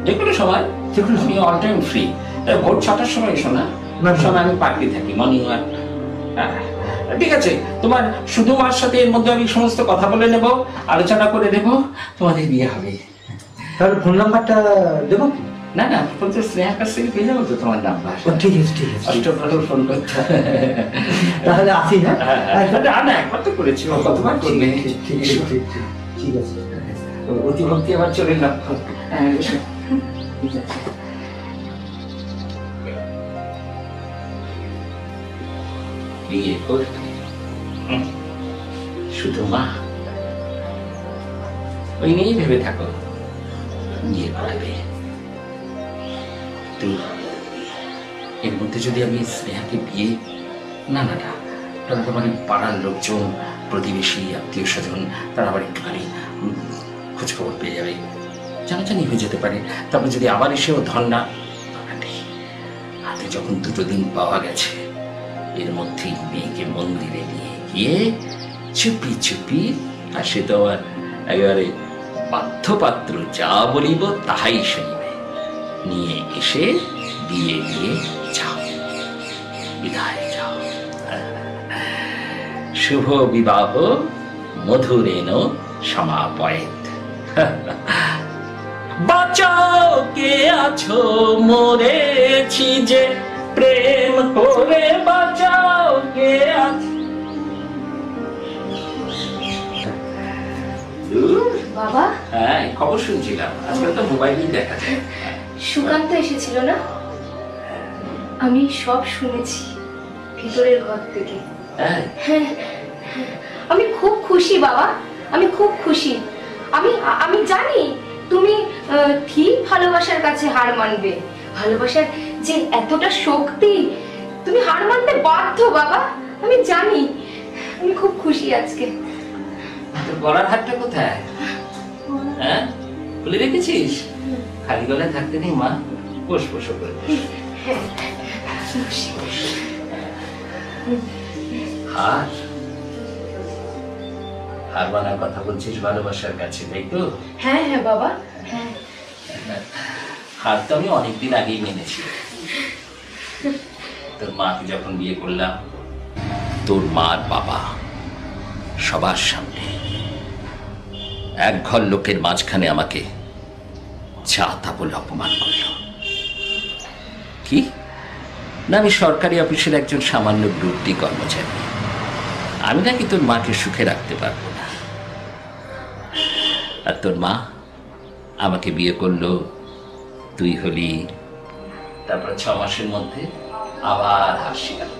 যে কোনো সময়, আমি অল টাইম ফ্রি। ভোর 6টার সময় এসো না, সময় আমি পার্কে থাকি, মর্নিং ওয়াক। ঠিক আছে, তোমার শুধু মার সাথে এর মধ্যে আমি সমস্ত কথা বলে নেব, আলোচনা করে দেব, তোমাদের বিয়ে হবে। তাহলে ফোন নাম্বারটা দেবো? না না, ফোন তো স্নেহার কাছ থেকে পেয়ে যাবো তো তোমার নাম্বার। ঠিক আছে ঠিক আছে, অষ্টপ্রহর ফোন করতে। তাহলে আসি। হ্যাঁ না, একবার তো করেছি, কতবার করবে। ঠিক আছে ঠিক আছে, অতিভক্তি আবার চলে না। ঠিক আছে। বিয়ে করবে শুধু মা, ওই নিয়েই ভেবে থাকো, বিয়ে করাবে। তো এর মধ্যে যদি আমি স্নেহাকে বিয়ে না না না, তাহলে তোমার পাড়ার লোকজন, প্রতিবেশী, আত্মীয় স্বজন, তারা আবার একটুখানি খোঁজখবর পেয়ে যাবে, জানাজানি হয়ে যেতে পারে। তারপর যদি আবার এসেও ধন না, হাতে যখন 2 দিন পাওয়া গেছে, এর মধ্যেই মেয়েকে মন্দিরে নিয়ে গিয়ে চুপি চুপি, আর সে তো আমার একেবারে বাধ্যপাত্র, যা বলিব তাহাই শুনবে, নিয়ে এসে বিয়ে দিয়ে যাও, বিদায় যাও। শুভ বিবাহ মধুরেণ সমাপয়েৎ। বাঁচাও কে আছো, মরেছি যে প্রেম করে, বাঁচাও কে আছো। বাবা, হ্যাঁ খবর শুনছিলাম, আজকাল তো মোবাইলেই দেখা যায়। সুকান্ত এসেছিল না? আমি সব শুনেছি ভিতরের ঘর থেকে। হ্যাঁ, আমি খুব খুশি বাবা, আমি খুব খুশি। আমি জানি তুমি ঠিক ভালোবাসার কাছে হার মানবে। ভালোবাসার যে এতটা শক্তি, তুমি হার মানতে বাধ্য বাবা, আমি জানি। আমি খুব খুশি আজকে। তোর গলার হাতটা কোথায়? হ্যাঁ, খুলে রেখেছিস? খালি গলায় থাকতে নেই মা, বস বস করে। হার হার মানার কথা বলছিস ভালোবাসার কাছে, তাই তো? হ্যাঁ হ্যাঁ বাবা, হ্যাঁ। হার তো আমি অনেকদিন আগেই মেনেছি। তোর মাকে যখন বিয়ে করলাম, তোর মার বাবা সবার সামনে এক ঘর লোকের মাঝখানে আমাকে যা তা বলে অপমান করল। কি না, আমি সরকারি অফিসের একজন সামান্য গ্রুপ ডি কর্মচারী, আমি নাকি তোর মাকে সুখে রাখতে পারবো না। আর তোর মা আমাকে বিয়ে করলো, তুই হলি, তারপর 6 মাসের মধ্যে আবার হাসি গেল।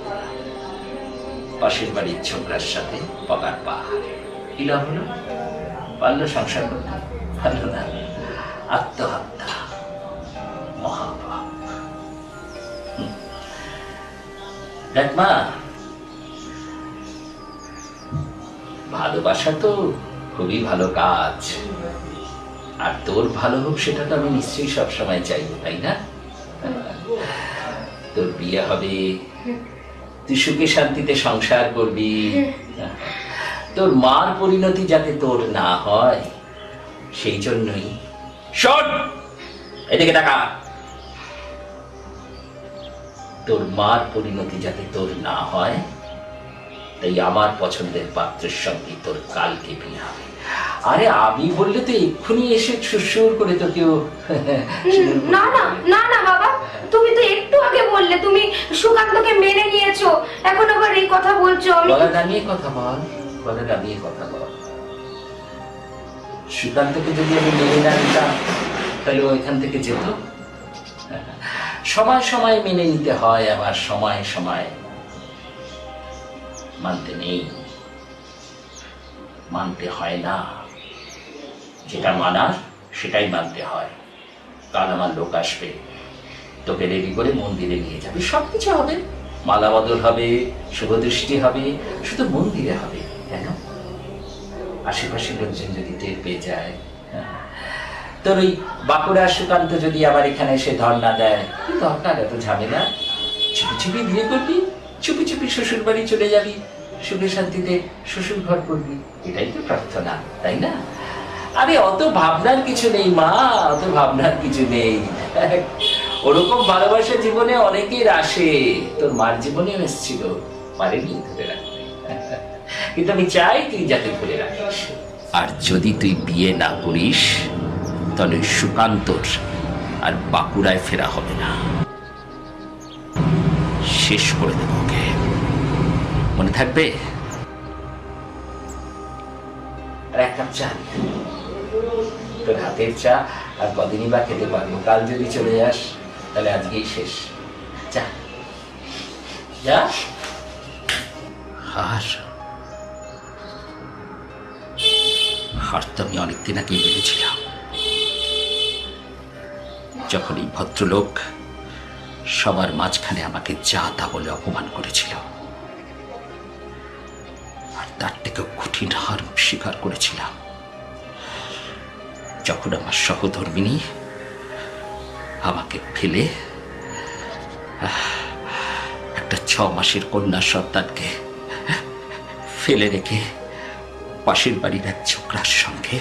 পাশের বাড়ির ছোকরার সাথে পগার পাহাড়, কি লাভ হলো? পারলো সংসার করতে? পারলো না। আত্মহত্যা, মহাপাপ। দেখ মা, ভালোবাসা তো খুবই ভালো কাজ, আর তোর ভালো হোক সেটা তো আমি নিশ্চয়ই সবসময় চাইবো, তাই না? তোর বিয়ে হবে, তুই সুখে শান্তিতে সংসার করবি, তোর মার পরিণতি যাতে তোর না হয় সেই জন্যই। শোন, এদিকে টাকা। তোর মার পরিণতি যাতে তোর না হয়, তাই আমার পছন্দের পাত্রের সঙ্গে তোর কালকে বিয়ে হবে। আরে আমি বললে তো এক্ষুনি এসে সুর করে তো কেউ। না না না না বাবা, তুমি তো একটু আগে বললে তুমি সুকান্তকে মেনে নিয়েছো, এখন আবার এই কথা বলছো। গলা দাঁড়িয়ে কথা বল, গলা দাঁড়িয়ে কথা বল। সুকান্তকে যদি আমি মেনে না নিতাম, তাহলে ও এখান থেকে যেত? সময় সময় মেনে নিতে হয়, আবার সময় সময় মানতে নেই, মানতে হয় না। যেটা মানার সেটাই মানতে হয়। কাল আমার লোক আসবে, তোকে রেডি করে মন্দিরে নিয়ে যাবে, সবকিছু হবে, মালা বদল হবে, শুভদৃষ্টি হবে, শুধু মন্দিরে হবে। কেন? আশেপাশের লোকজন যদি টের পেয়ে যায়, তোর ওই বাঁকুড়া সুকান্ত যদি আবার এখানে এসে ধর্ণা দেয়, কি দরকার এত ঝামেলা? চুপি চুপি বিয়ে করবি, চুপি চুপি শ্বশুর বাড়ি চলে যাবি, সুখে শান্তিতে শ্বশুর ঘর করবি, এটাই তো প্রার্থনা, তাই না? আরে অত ভাবনার কিছু নেই মা, অত ভাবনার কিছু নেই। ওরকম ভালোবাসা জীবনে অনেকের আসে, তোর মার জীবনেও এসেছিল, পারেনি ধরে রাখতে, কিন্তু আমি চাই তুই যাতে ধরে রাখিস। আর যদি তুই বিয়ে না করিস তাহলে সুকান্তর আর বাঁকুড়ায় ফেরা হবে না, শেষ করে দেবো ওকে, মনে থাকবে? আর এক কাপ চা, তোর হাতের চা আর কদিনই বা খেতে পারবো, কাল যদি চলে যাস তাহলে আজকেই শেষ। চা যা। আর তো আমি অনেকদিন আগে বেড়েছিলাম, যখন এই ভদ্রলোক সবার মাঝখানে আমাকে যা তা বলে অপমান করেছিল, আর তার থেকেও কঠিন হার স্বীকার করেছিলাম যখন আমার সহধর্মিনী আমাকে ফেলে একটা 6 মাসের কন্যা সন্তানকে ফেলে রেখে পাশের বাড়ির এক ছোকরার সঙ্গে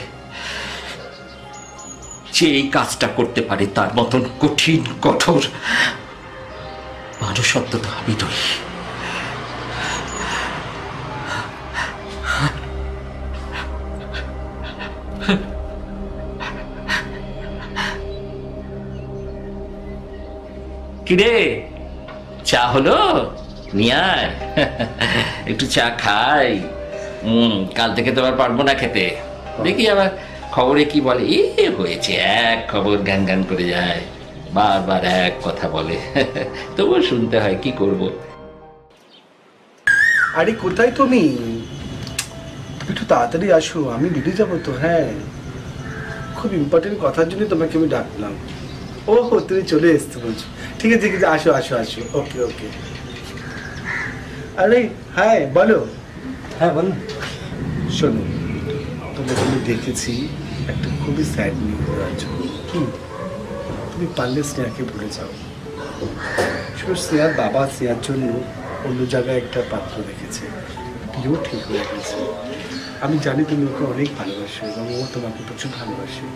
যে এই কাজটা করতে পারে তার মতন কঠিন কঠোর মানুষত্ব তো আমি নই। কিরে, চা হলো? নিয়ে আয়, একটু চা খাই। কাল থেকে তো আবার পারবো না খেতে, দেখি আবার খবরে কি বলে। হয়েছে এক খবর গান গান করে যায়, বারবার এক কথা বলে, তবুও শুনতে হয়, কি করব। আরে কোথায় তুমি? একটু তাড়াতাড়ি আসো, আমি বেরিয়ে যাবো তো। হ্যাঁ, খুব ইম্পর্টেন্ট কথার জন্য তোমাকে আমি ডাকলাম। ও তুমি চলে এসছো বলছো, ঠিক আছে ঠিক আছে, আসো আসো আসো। ওকে ওকে। আরে হ্যাঁ বলো। হ্যাঁ বলো। শোনো, তোমাকে আমি দেখেছি একটা খুবই স্যাড নিউজ আছো। কি? তুমি পারলে স্নেহাকে ভুলে যাও। শুধু স্নেহার বাবা স্নেহার জন্য অন্য জায়গায় একটা পাত্র রেখেছে, বিয়েও ঠিক হয়ে গেছে। আমি জানি তুমি ওকে অনেক ভালোবাসো এবং ও তোমাকে প্রচুর ভালোবাসে।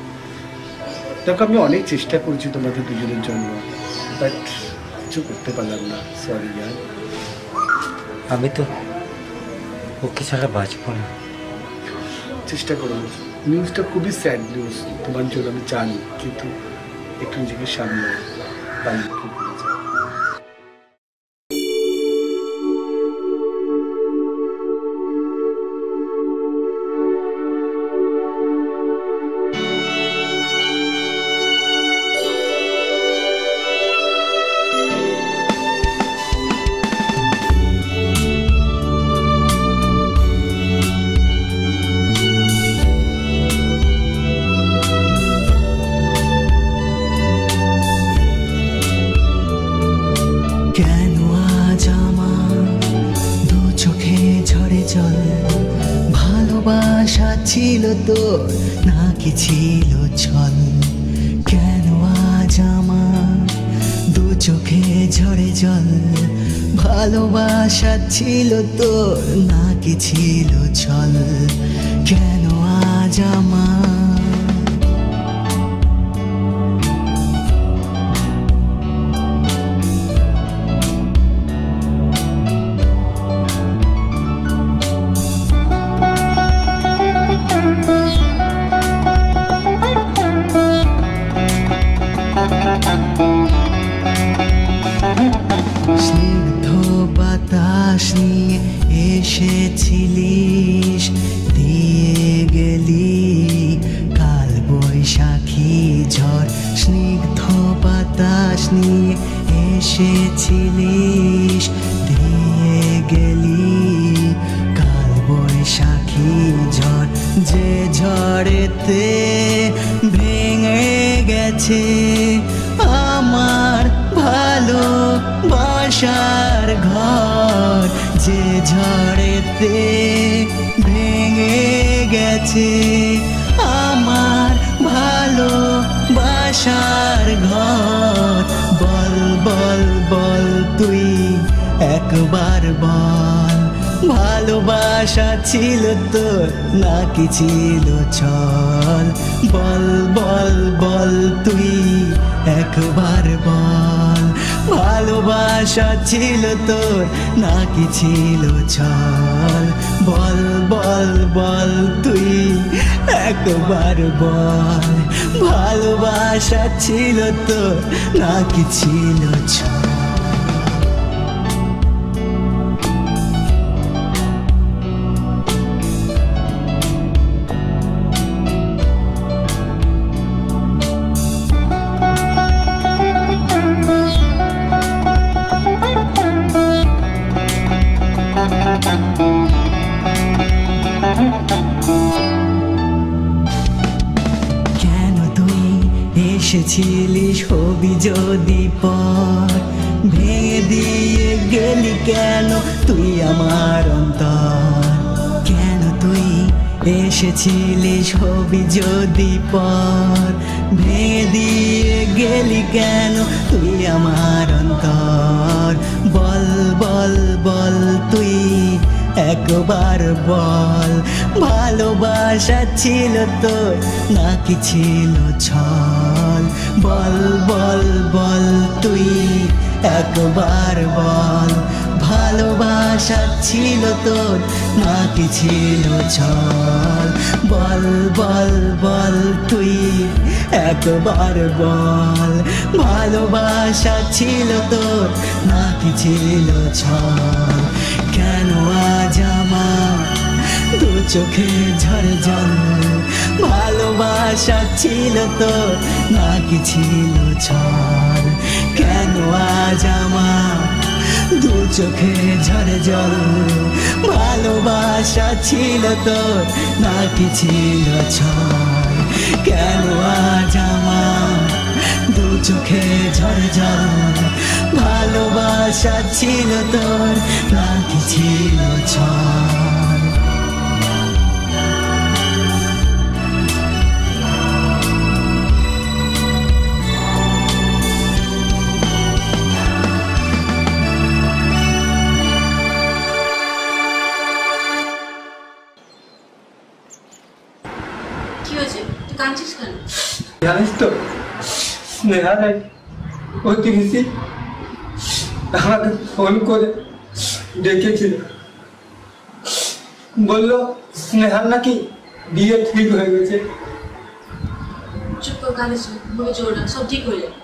দেখো, আমি অনেক চেষ্টা করছি তোমাদের দুজনের জন্য, বাট কিছু করতে পারলাম না, সরি ইয়ার। আমি তো ওকে ছাড়া বাঁচবো না। চেষ্টা করো। নিউজটা খুবই স্যাড নিউজ তোমার জন্য, আমি জানি, কিন্তু একটু নিজেকে সামনে পারলে ঠিক হয়ে যাবে। ছিল তো নাকি ছিল ছল? কেন আজ আমার দু চোখে ঝরে জল? ভালোবাসা ছিল তো নাকি ছিল ছল? কেন আজ আমার স্নিগ্ধ বাতাস নিয়ে এসেছিলিস, দিয়ে গেলি কাল বৈশাখী ঝড়। স্নিগ্ধ বাতাস নিয়ে এসেছিলিস, দিয়ে গেলি কাল বৈশাখী ঝড়। যে ঝড়েতে ভেঙে গেছে আমার ভালোবাসার ঘর, যে ঝড়েতে ভেঙে গেছে আমার ভালো ভালোবাসার ঘর বল বল বল তুই একবার বল ভালোবাসা ছিল তোর নাকি ছিল ছল বল বল বল তুই একবার বল ভালোবাসা ছিল তোর নাকি ছিল ছল বল বল বল তুই একবার বল ভালোবাসা ছিল তোর নাকি ছিল ছল এসেছিলিস হবি যদি পর ভেঙে দিয়ে গেলি কেন তুই আমার অন্তর কেন তুই এসেছিলিস হবি যদি পর ভেঙে দিয়ে গেলি কেন তুই আমার অন্তর বল বল বল তুই একবার বল ভালোবাসা ছিল তোর নাকি ছিল ছল বল বল বল তুই একবার বল ভালোবাসা ছিল তোর নাকি ছিল ছল বল বল বল তুই একবার বল ভালোবাসা ছিল তোর নাকি ছিল ছল কেন আজ আমার দু চোখে ঝরে জল ভালোবাসা ছিল তোর নাকি ছিল ছল কেন আজ আমার দু চোখে ঝরে জল ভালোবাসা ছিল তোর নাকি ছিল ছল কেন আজ আমার দু চোখে ঝরে জল ভালোবাসা ছিল তোর নাকি ছিল ছল কি হয়েছে তুই কাঁদছিস কেন? জানিস তো স্নেহা নাই প্রতিবেশী আমাকে ফোন করে ডেকেছিল বললো স্নেহার নাকি বিয়ে ঠিক হয়ে গেছে চুপ করে কাঁদিস না, মনে জোর রাখ, সব ঠিক হয়ে যাবে।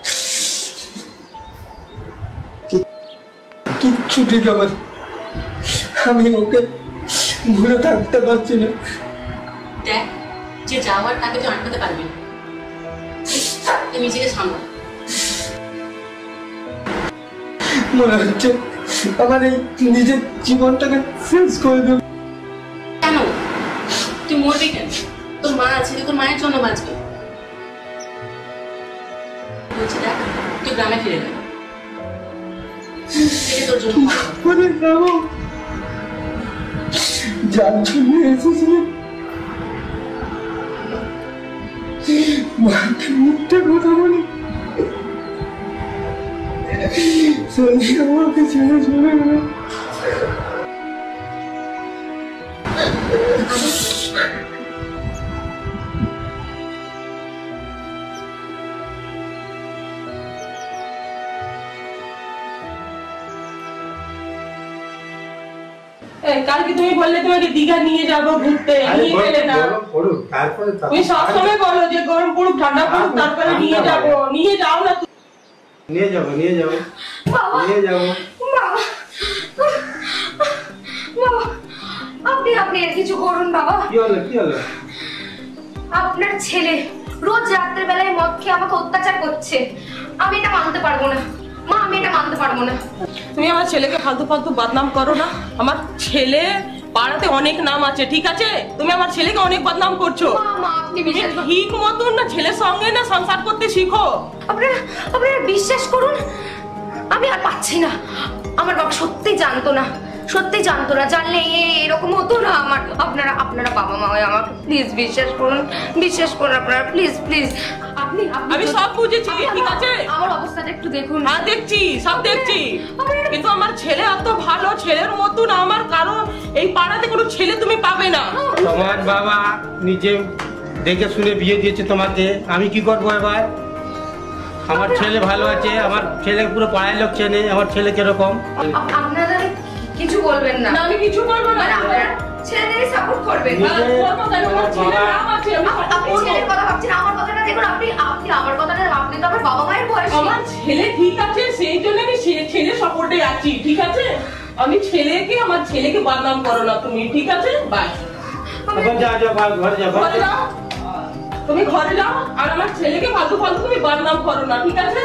কিচ্ছু ঠিক হবে না। আমি ওকে ভুলে থাকতে পারছি না। দেখ যে যাওয়ার তাকে তুই আটকাতে পারবি না, তুই নিজেকে সামলা। মনে হচ্ছে আমার এই নিজের জীবনটাকে শেষ করে দেব। কেন তুই মরবি কেন? তোর মা আছে, তুই তোর মায়ের জন্য বাঁচবি। বলছি দেখ তুই গ্রামে ফিরে গেল, তোর জন্য যার জন্য এসেছিলাম মাকে মুখটা কথা বলি আমাকে ছেড়ে চলে গেল। কালকে তুমি বললে তোমাকে দীঘা নিয়ে যাবো ঘুরতে, নিয়ে গেলে না। তুমি সবসময় বলো যে গরম পড়ুক ঠান্ডা পড়ুক তারপরে নিয়ে যাবো, নিয়ে যাও না। নিয়ে যাবো নিয়ে যাবো নিয়ে যাবো। আপনি আপনি এর কিছু করুন বাবা। কি হলো কি হলো? আপনার ছেলে রোজ রাতের বেলায় মদ খেয়ে আমাকে অত্যাচার করছে। আমি এটা মানতে পারবো না মা, আমি এটা মানতে পারবো না। তুমি আমার ছেলেকে ফালতু ফালতু বদনাম করো না। আমার ছেলে পাড়াতে অনেক নাম আছে, ঠিক আছে? তুমি আমার ছেলেকে অনেক বদনাম করছো। ঠিক মতন না ছেলের সঙ্গে না সংসার করতে শিখো। আপনারা বিশ্বাস করুন, আমি আর পাচ্ছি না। আমার বাবা সত্যি জানতো না, সত্যি জানতো না। জানলে এরকম হতো না। আপনারা বাবা মা হয়ে আমাকে প্লিজ বিশ্বাস করুন, বিশ্বাস করুন আপনারা, প্লিজ প্লিজ। আমি সব বুঝেছি, ঠিক আছে? আমার অবস্থাটা একটু দেখুন। হ্যাঁ দেখছি, সব দেখছি, কিন্তু আমার ছেলে এত ভালো, ছেলের মতন আমার কারো এই পাড়াতে কোনো ছেলে তুমি পাবে না। তোমার বাবা নিজে দেখে শুনে বিয়ে দিয়েছে তোমাকে, আমি কি করবো এবার? আমার ছেলে ভালো আছে, আমার ছেলে পুরো পাড়ায় লোক চেনে আমার ছেলে কিরকম। আপনারা কিছু বলবেন না। আমি কিছু বলবো না। ছেলেদেরই সাপোর্ট করবেন। আপনি ছেলের কথা ভাবছেন, আমার কথাটা দেখুন। আপনি আমার কথাটা, আপনি তো আমার বাবা মায়ের বয়সী। আমার ছেলে ঠিক আছে, সেই জন্য আমি ছেলে সাপোর্টে আছি, ঠিক আছে? আমি আমার ছেলেকে বদনাম করো না তুমি, ঠিক আছে? বাই। ঘরে যাও, তুমি ঘরে যাও, আর আমার ছেলেকে ফালতু ফালতু তুমি বদনাম করো না, ঠিক আছে?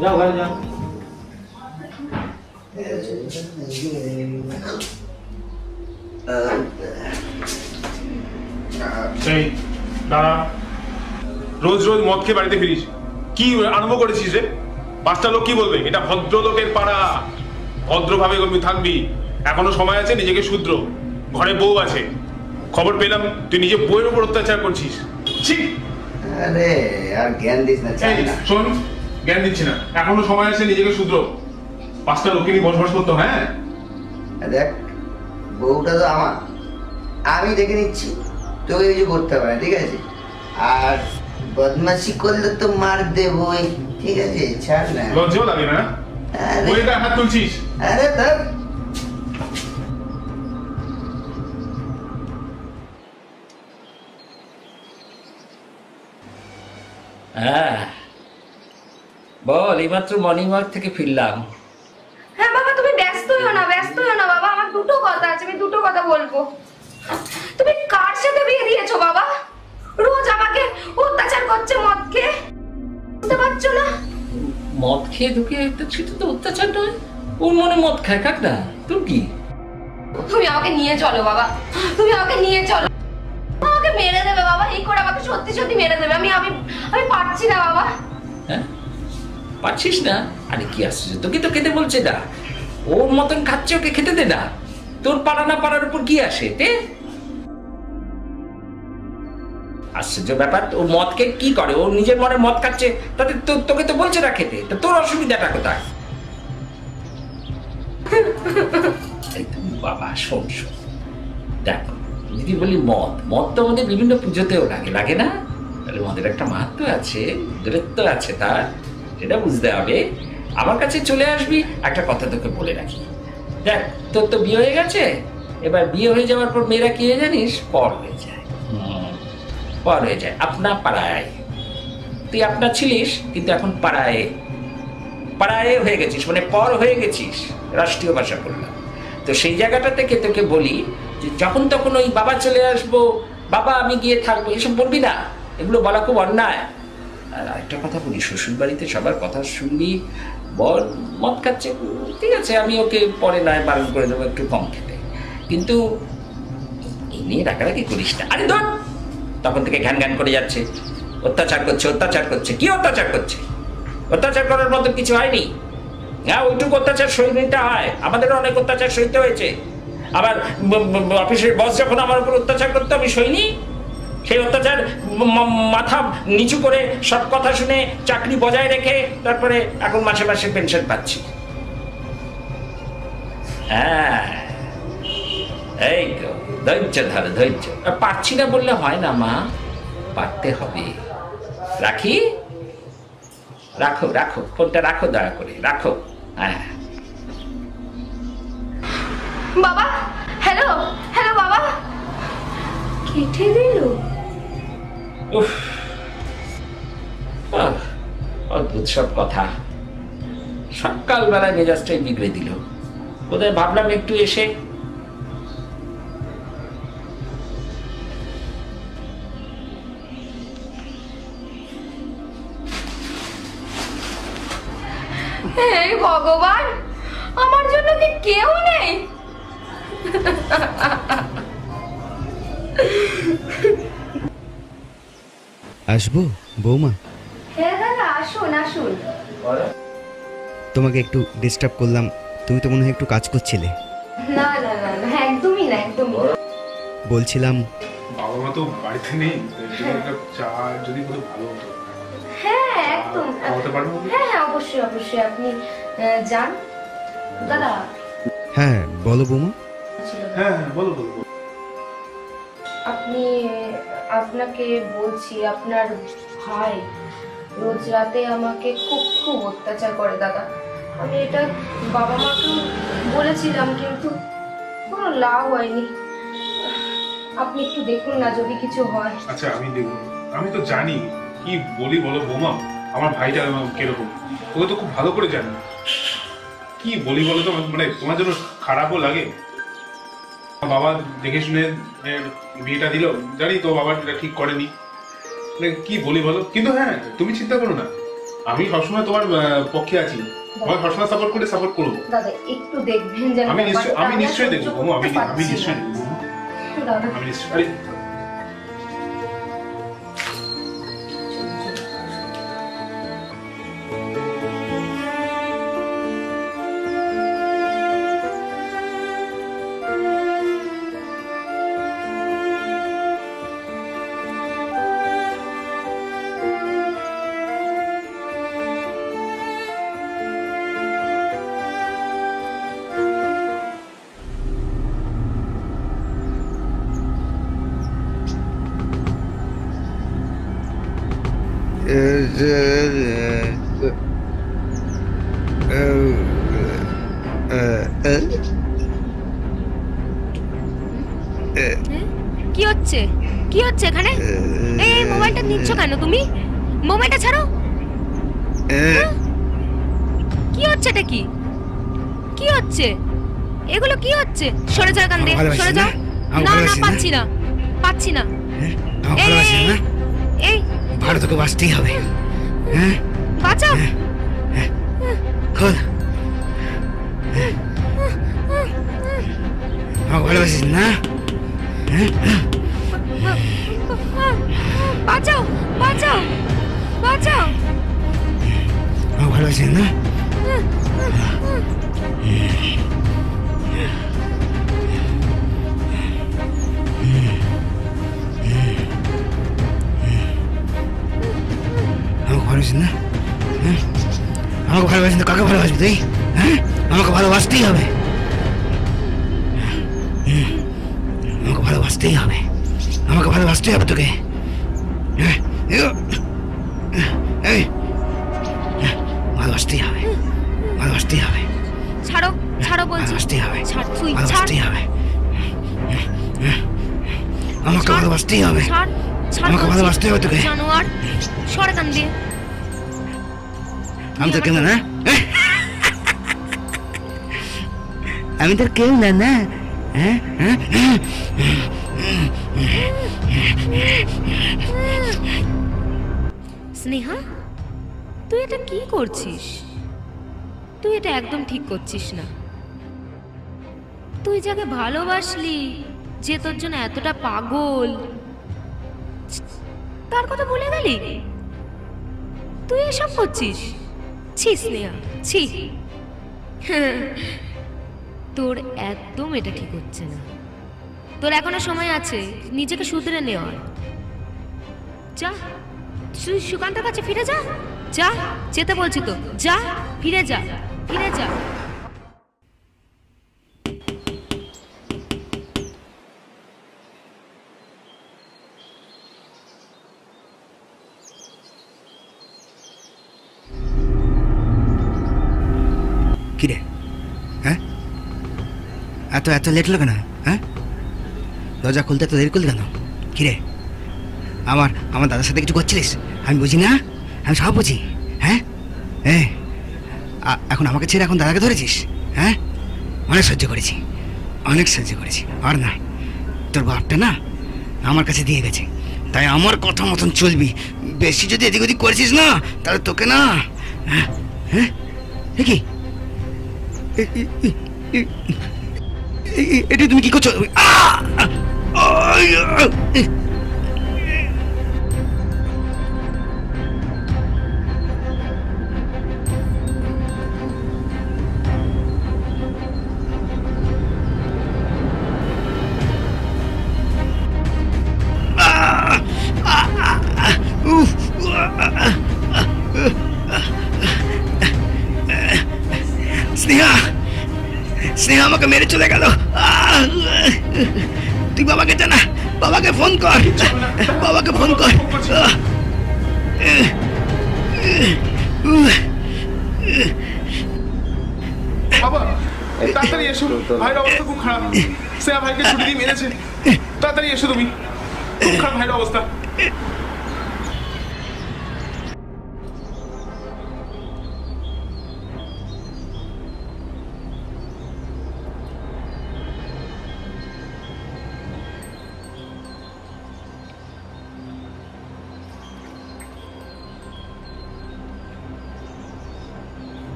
যাও ঘরে যাও। সেই দাঁড়া, রোজ রোজ মদ খেয়ে বাড়িতে ফিরিস, কি আরম্ভ করেছিস রে? পাঁচটা লোক কি বলবে? এটা ভদ্রলোকের পাড়া, ভদ্রভাবে থাকবি। এখনো সময় আছে, নিজেকে শুধরো। ঘরে বউ আছে, খবর পেলাম তুই নিজে বউয়ের উপর অত্যাচার করছিস। আরে আর জ্ঞান দিস না, চাই না। শোন, জ্ঞান দিচ্ছি না, এখনো সময় আছে, নিজেকে শুধরো। পাঁচটা লোককে নিয়ে বসবাস করতো। হ্যাঁ দেখ, বউটা তো আমার, আমি দেখে নিচ্ছি, তোকে কিছু করতে পারে, ঠিক আছে? আর বদমাশি করলে তো মার দেবই, ঠিক আছে? ছাড় না। লজ্জাও লাগে না? বউয়ের হাত তুলছিস? আরে তার হ্যাঁ বল, এইমাত্র মর্নিং ওয়াক থেকে ফিরলাম। হ্যাঁ বাবা, তুমি ব্যস্ত হও না, ব্যস্ত হও না বাবা। আমার দুটো কথা আছে, আমি দুটো কথা বলবো। তুমি কার সাথে বিয়ে দিয়েছো বাবা? রোজ আমাকে অত্যাচার করছে মদ খেয়ে, বুঝতে পারছো না? মদ খেয়ে ঢুকে সেটা তো অত্যাচার নয়, ওর মনে মদ খায়, কাক না, তোর কি? তুমি আমাকে নিয়ে চলো বাবা, তুমি আমাকে নিয়ে চলো। আমাকে মেরে দেবে বাবা, এই করে আমাকে সত্যি সত্যি মেরে দেবে। আমি আমি আমি পারছি না বাবা। হ্যাঁ পারছিস না? আরে কি আসছে, তোকে তো খেতে বলছে না, ওর মতন খাচ্ছে, ওকে খেতে দে না। তোর পাড়া না পাড়ার উপর কি আসে? আশ্চর্য ব্যাপার, ও মদ খেয়ে কি করে? ও নিজের মনে মদ খাচ্ছে, তাতে তোকে তো বলছে না খেতে, তো তোর অসুবিধাটা কোথায়? বাবা শোন শোন, দেখো যদি বলি মদ তো আমাদের বিভিন্ন পুজোতেও লাগে না? তাহলে মদের একটা মাহাত্ম্য আছে, দূরত্ব আছে তার, সেটা বুঝতে হবে। আমার কাছে চলে আসবি, একটা কথা তোকে বলে রাখি। দেখ, তোর তো বিয়ে হয়ে গেছে, এবার বিয়ে হয়ে যাওয়ার পর মেয়েরা কি হয়ে জানিস? পর হয়ে যায়, পর হয়ে যায়। আপনা পাড়ায়, তুই আপনা ছিলিস, কিন্তু এখন পাড়ায় হয়ে গেছিস, মানে পর হয়ে গেছিস, রাষ্ট্রীয় ভাষা করলাম। তো সেই জায়গাটা থেকে তোকে বলি যে যখন তখন ওই বাবা চলে আসবো, বাবা আমি গিয়ে থাকবো, এসব বলবি না, এগুলো বলা খুব অন্যায়। আর আরেকটা কথা বলি, শ্বশুর বাড়িতে সবার কথা শুনবি, বল মদ খাচ্ছে, ঠিক আছে, আমি ওকে পরে নয় বারণ করে দেবো একটু কম খেতে, কিন্তু এই নিয়ে রাগারাগি করিস না। আরে ধর, তখন থেকে ঘ্যান করে যাচ্ছে, অত্যাচার করছে। কি অত্যাচার করছে? অত্যাচার করার মতো কিছু হয়নি। হ্যাঁ, ওইটুকু অত্যাচার সই নিতে হয়, আমাদেরও অনেক অত্যাচার সইতে হয়েছে। আবার অফিসের বস যখন আমার উপর অত্যাচার করতো, আমি সইনি? সেই অত্যাচার মাথা নিচু করে সব কথা শুনে চাকরি বজায় রেখে তারপরে এখন মাসে মাসে পেনশন পাচ্ছি। হ্যাঁ, এই তো ধৈর্য ধরো, ধৈর্য। পারছি না বললে হয় না মা, পারতে হবে। রাখি, রাখো ফোনটা, রাখো দয়া করে, রাখো। হ্যাঁ বাবা, হ্যালো বাবা, কেটে দিল। অদ্ভুত সব কথা, সকালবেলায় মেজাজটাই বিগড়ে দিল। বোধহয় ভাবলাম একটু এসে ভগবান, আমার জন্য কি কেউ নেই? আসবো বৌমা? হ্যাঁ দাদা, আসুন আসুন। তোমাকে একটু ডিস্টার্ব করলাম, তুমি তো মনে হয় একটু কাজ করছিলে। না না না না, একদমই না, একদমই। বলছিলাম বাবা মা তো বাড়িতে নেই, চা যদি ভালো হতো। হ্যাঁ একদম। খাওয়াতে পারবো? হ্যাঁ হ্যাঁ অবশ্যই অবশ্যই, আপনি যান। দাদা। হ্যাঁ বলো বৌমা। হ্যাঁ বলো বলো। আপনি, আপনাকে বলছি, আপনার ভাই রোজ রাতে আমাকে খুব খুব অত্যাচার করে দাদা। আমি এটা বাবা মাকেও বলেছিলাম কিন্তু কোনো লাভ হয়নি। আপনি একটু দেখুন না যদি কিছু হয়। আচ্ছা আমি দেখবো। আমি তো জানি কি বলি বলো বৌমা, আমার ভাইটা কিরকম, ওকে তো খুব ভালো করে জানি। কি বলি বলো তো, মানে তোমার জন্য খারাপও লাগে। বাবা দেখে শুনে বিয়েটা দিল, জানি তো বাবা এটা ঠিক করেনি, মানে কি বলি বলো। কিন্তু হ্যাঁ তুমি চিন্তা করো না, আমি সবসময় তোমার পক্ষে আছি, তোমার সবসময় সাপোর্ট করবো। দাদা একটু দেখবেন যেন। আমি নিশ্চয়ই দেখবো বৌমা, আমি নিশ্চয়ই দেখবো দাদা। আমি নিশ্চয়ই। কি হচ্ছে কি হচ্ছে এখানে? এই মোবাইলটা নিচ্ছ কেন তুমি? মোবাইলটা ছাড়ো। কি হচ্ছে এটা? কি কি হচ্ছে এগুলো? কি হচ্ছে? সরে যাও কান দিয়ে, সরে যাও। না না পাচ্ছি না, পাচ্ছি না। এই ভালো তোকে বাঁচতেই হবে। হ্যাঁ বাঁচাও। খোল। আমাকে ভালোবাসিস না? বাঁচাও বাঁচাও বাঁচাও। আমাকে ভালোবাসিস না? আমাকে ভালোবাসিস না? আমাকে ভালোবাসিস না? কাকে ভালোবাসবি তুই? হ্যাঁ আমাকে ভালোবাসতেই হবে, আমাকে ভালোবাসতেই হবে, আমাকে ভালোবাসতেই হবে তোকে। ভালোবাসতেই হবে, ভালোবাসতেই হবে। ছাড়ো ছাড়ো বলছি, ভালোবাসতেই হবে, ছাড় তুই, ভালোবাসতেই হবে, আমাকে ভালোবাসতেই হবে, ছাড় ছাড়, আমাকে ভালোবাসতেই হবে তোকে। জানোয়ার সরে কান দিয়ে। আমি তোর কেউ না, আমি তোর কেউ না না। স্নেহা তুই এটা কি করছিস? তুই এটা একদম ঠিক করছিস না। তুই যাকে ভালোবাসলি, যে তোর জন্য এতটা পাগল, তার কথা ভুলে গেলি? তুই এসব করছিস? ছি স্নেহা ছি। তোর একদম এটা ঠিক হচ্ছে না। তোর এখনো সময় আছে নিজেকে শুধরে নেওয়ার। যা তুই সুকান্তের কাছে ফিরে যা, যা যেতে বলছি তো, যা ফিরে যা, ফিরে যা। কিরে হ্যাঁ এত এত লেট হলো কেন? হ্যাঁ দরজা খুলতে এত দেরি করলি কেন? কিরে আমার আমার দাদার সাথে কিছু করছিলিস? আমি বুঝি না? আমি সব বুঝি। হ্যাঁ এখন আমাকে ছেড়ে এখন দাদাকে ধরেছিস? হ্যাঁ অনেক সহ্য করেছি, অনেক সহ্য করেছি। আর না, তোর বাপটা না আমার কাছে দিয়ে গেছে, তাই আমার কথা মতন চলবি। বেশি যদি এদিক ওদিক করেছিস না তাহলে তোকে না। হ্যাঁ কি এটা তুমি কি করছো? স্নেহা আমাকে মেরে চলে গেল। তুই বাবাকে জানা, বাবাকে ফোন কর, বাবাকে ফোন কর। বাবা তাড়াতাড়ি এসো, ভাইয়ের অবস্থা খুব খারাপ। স্নেহা ভাইকে ছুটি দিয়ে মেরেছে, তাড়াতাড়ি এসো তুমি, খুব খারাপ ভাইয়ের অবস্থা।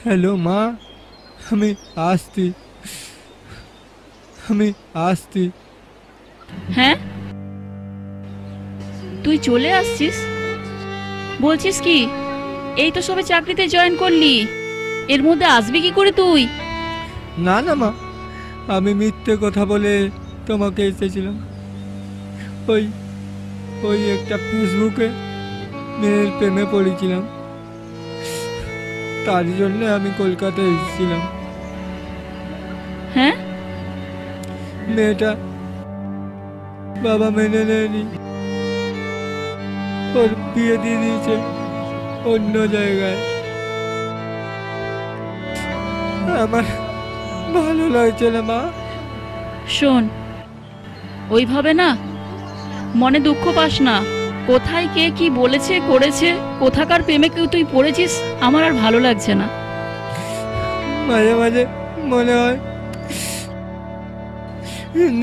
হ্যালো মা, আমি আসছি। হ্যাঁ, তুই চলে আসছিস? বলছিস কি, এই তো সবে চাকরিতে জয়েন করলি, এর মধ্যে আসবি কি করে তুই? না না মা, আমি মিথ্যে কথা বলে তোমাকে এসেছিলাম। ওই একটা ফেসবুকে মেয়ের প্রেমে পড়েছিলাম, তার জন্য আমি কলকাতায় এসেছিলাম। হ্যাঁ, মেয়েটা বাবা মেনে নেয়নি, ওর বিয়ে দিয়ে দিয়েছে অন্য জায়গায়। আমার ভালো লাগছে না মা। শোন, ওইভাবে না মনে দুঃখ পাস না। কোথায় কে কি বলেছে করেছে, কোথাকার প্রেমে কেউ তুই পড়েছিস, আমার আর ভালো লাগছে না। মাঝে মাঝে মনে হয়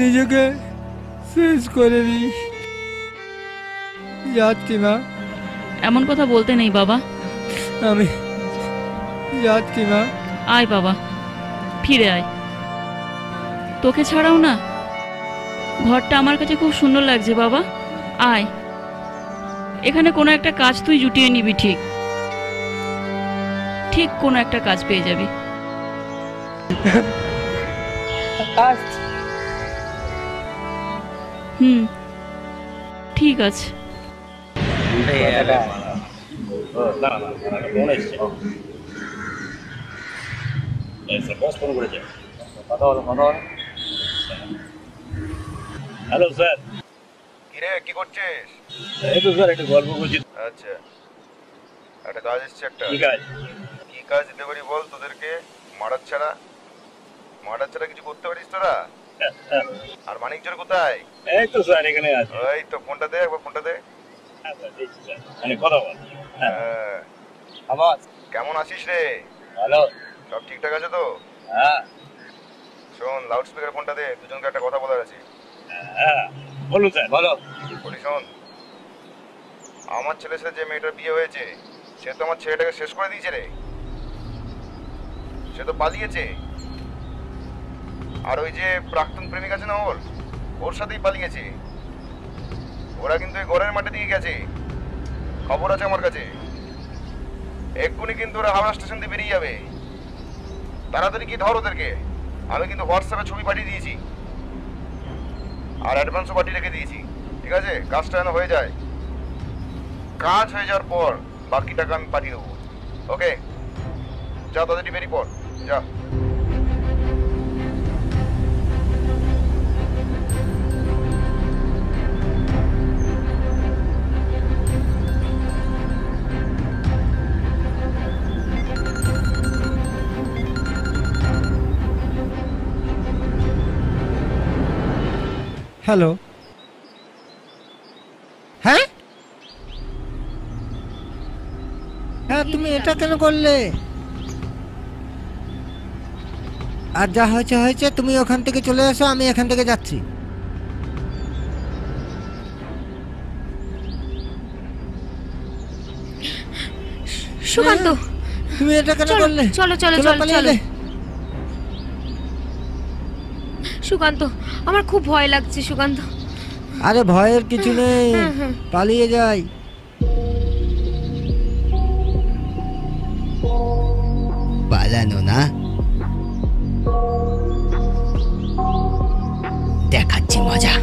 নিজেকে শেষ করে দিই। যাচ্ছি মা। এমন কথা বলতে নেই বাবা। আমি যাচ্ছি মা। আয় বাবা, ফিরে আয়। তোকে ছাড়াও না ঘরটা আমার কাছে খুব সুন্দর লাগছে বাবা। আয়, এখানে কোনো একটা কাজ তুই জুটিয়ে নিবি, ঠিক কোনো একটা কাজ পেয়ে যাবি। ঠিক আছে। Hello sir. কিরে কি করছিস? এই তো স্যার একটু গল্প করছি। আচ্ছা, একটা কাজ এসছে একটা। কি কাজ? কি কাজ দিতে পারি বল তোদেরকে? মার্ডার ছাড়া কিছু করতে পারিস তোরা? আর মানিকজোর কোথায়? এই তো স্যার এখানে আছে। ওই তো ফোনটা দে, একবার ফোনটা দে। আচ্ছা দিচ্ছি স্যার। মানে কথা বল। হ্যাঁ। কেমন আছিস রে? ভালো। সব ঠিকঠাক আছে তো? হ্যাঁ। শোন, লাউড স্পিকার ফোনটা দে, দুজনকে একটা কথা বলার আছে। হ্যাঁ বলুন স্যার। বলো। বলি শোন, আমার ছেলের সাথে যে মেয়েটার বিয়ে হয়েছে সে তো আমার ছেলেটাকে শেষ করে দিয়েছে রে। সে তো পালিয়েছে। আর ওই যে প্রাক্তন প্রেমিক আছে না ওর সাথেই পালিয়েছে। ওরা কিন্তু এই ঘরের মাঠে দিয়ে গেছে, খবর আছে আমার কাছে। এক্ষুনি কিন্তু ওরা হাওড়া স্টেশন দিয়ে বেরিয়ে যাবে। তাড়াতাড়ি কি ধর ওদেরকে। আমি কিন্তু হোয়াটসঅ্যাপে ছবি পাঠিয়ে দিয়েছি আর অ্যাডভান্সও পাঠিয়ে রেখে দিয়েছি। ঠিক আছে, কাজটা যেন হয়ে যায়। কাজ হয়ে যাওয়ার পর বাকি টাকা আমি পাঠিয়ে দেবো। ওকে, যা তাড়াতাড়ি বেরিয়ে পড়, যা। হ্যালো। হ্যাঁ হ্যাঁ, তুমি এটা কেন করলে? আর যা হয়েছে হয়েছে, তুমি ওখান থেকে চলে এসো, আমি এখান থেকে যাচ্ছি। সুকান্ত, তুমি এটা কেন করলে? চলো চলো চলো চলো। সুকান্ত, আমার খুব ভয় লাগছে সুকান্ত। আরে ভয়ের কিছু নেই, পালিয়ে যাই। পালানো না, দেখাচ্ছি মজা।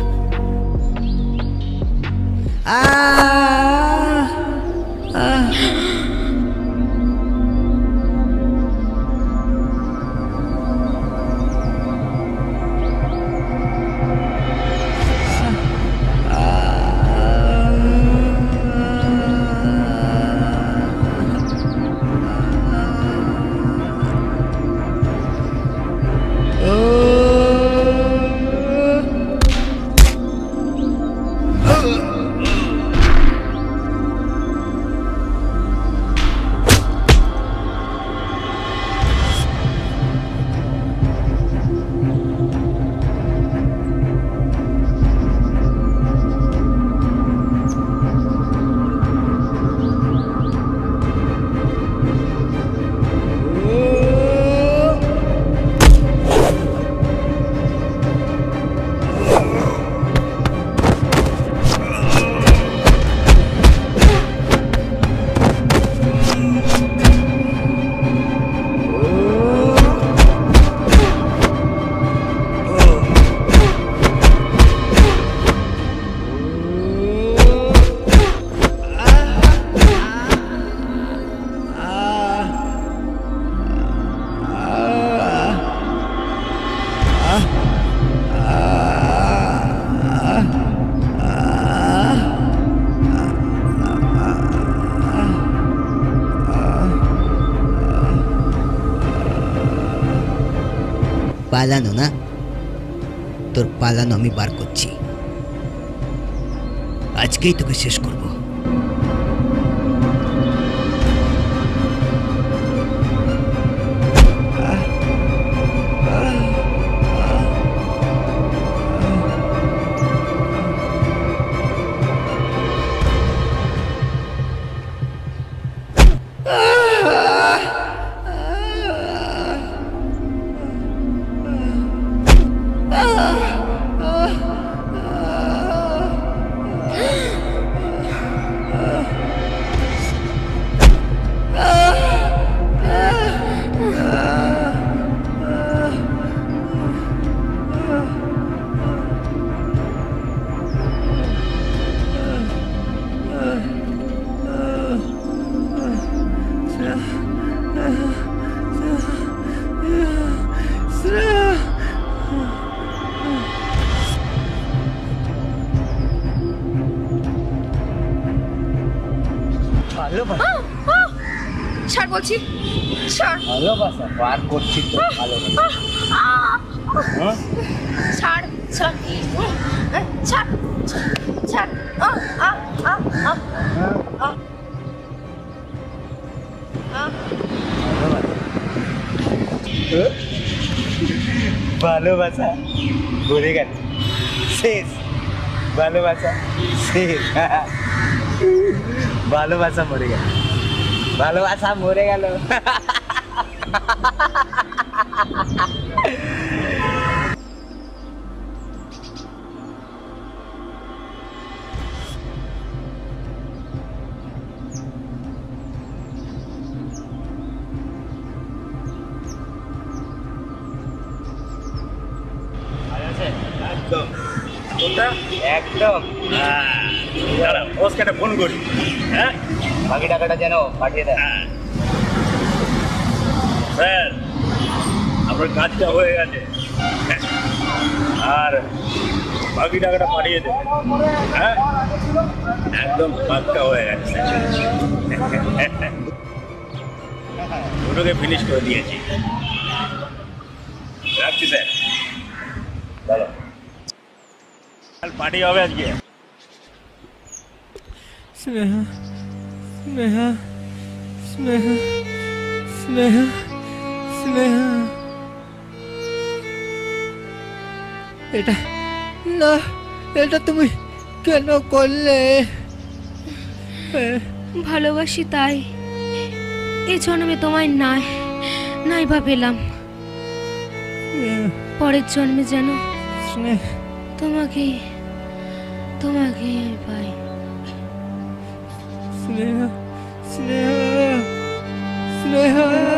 পালানো না, তোর পালানো আমি বার করছি। আজকেই তোকে শেষ করব। ছাড় বলছি, ছাড়। ভালোবাসা বার করছি তো ভালোবাসা। ছাড় ছাড় ছাড় ছাড়। ভালোবাসা মরে গেল, শেষ। ভালোবাসা শেষ। ভালোবাসা মরে গেল, ভালোবাসা মরে গেল। একদম একদম। বসকে ফোন করি। হ্যাঁ, বাকি টাকাটা যেন পাঠিয়ে দেয়। স্যার, আপনার কাজটা হয়ে গেছে, আর বাকি টাকাটা পাঠিয়ে দেবে। হ্যাঁ, একদম পাক্কা হয়ে গেছে। দুটোকে ফিনিশ করে দিয়েছি। রাখছি স্যার। চলো, পার্টি হবে আজকে। স্নেহা, স্নেহা, স্নেহা, স্নেহা, স্নেহা। এটা না, এটা তুমি কেন করলে? ভালোবাসি তাই এই জন্মে তোমায় নাই বা পেলাম, পরের জন্মে যেন তোমাকে আমি পাই। স্নেহা, স্নেহা, স্নেহা।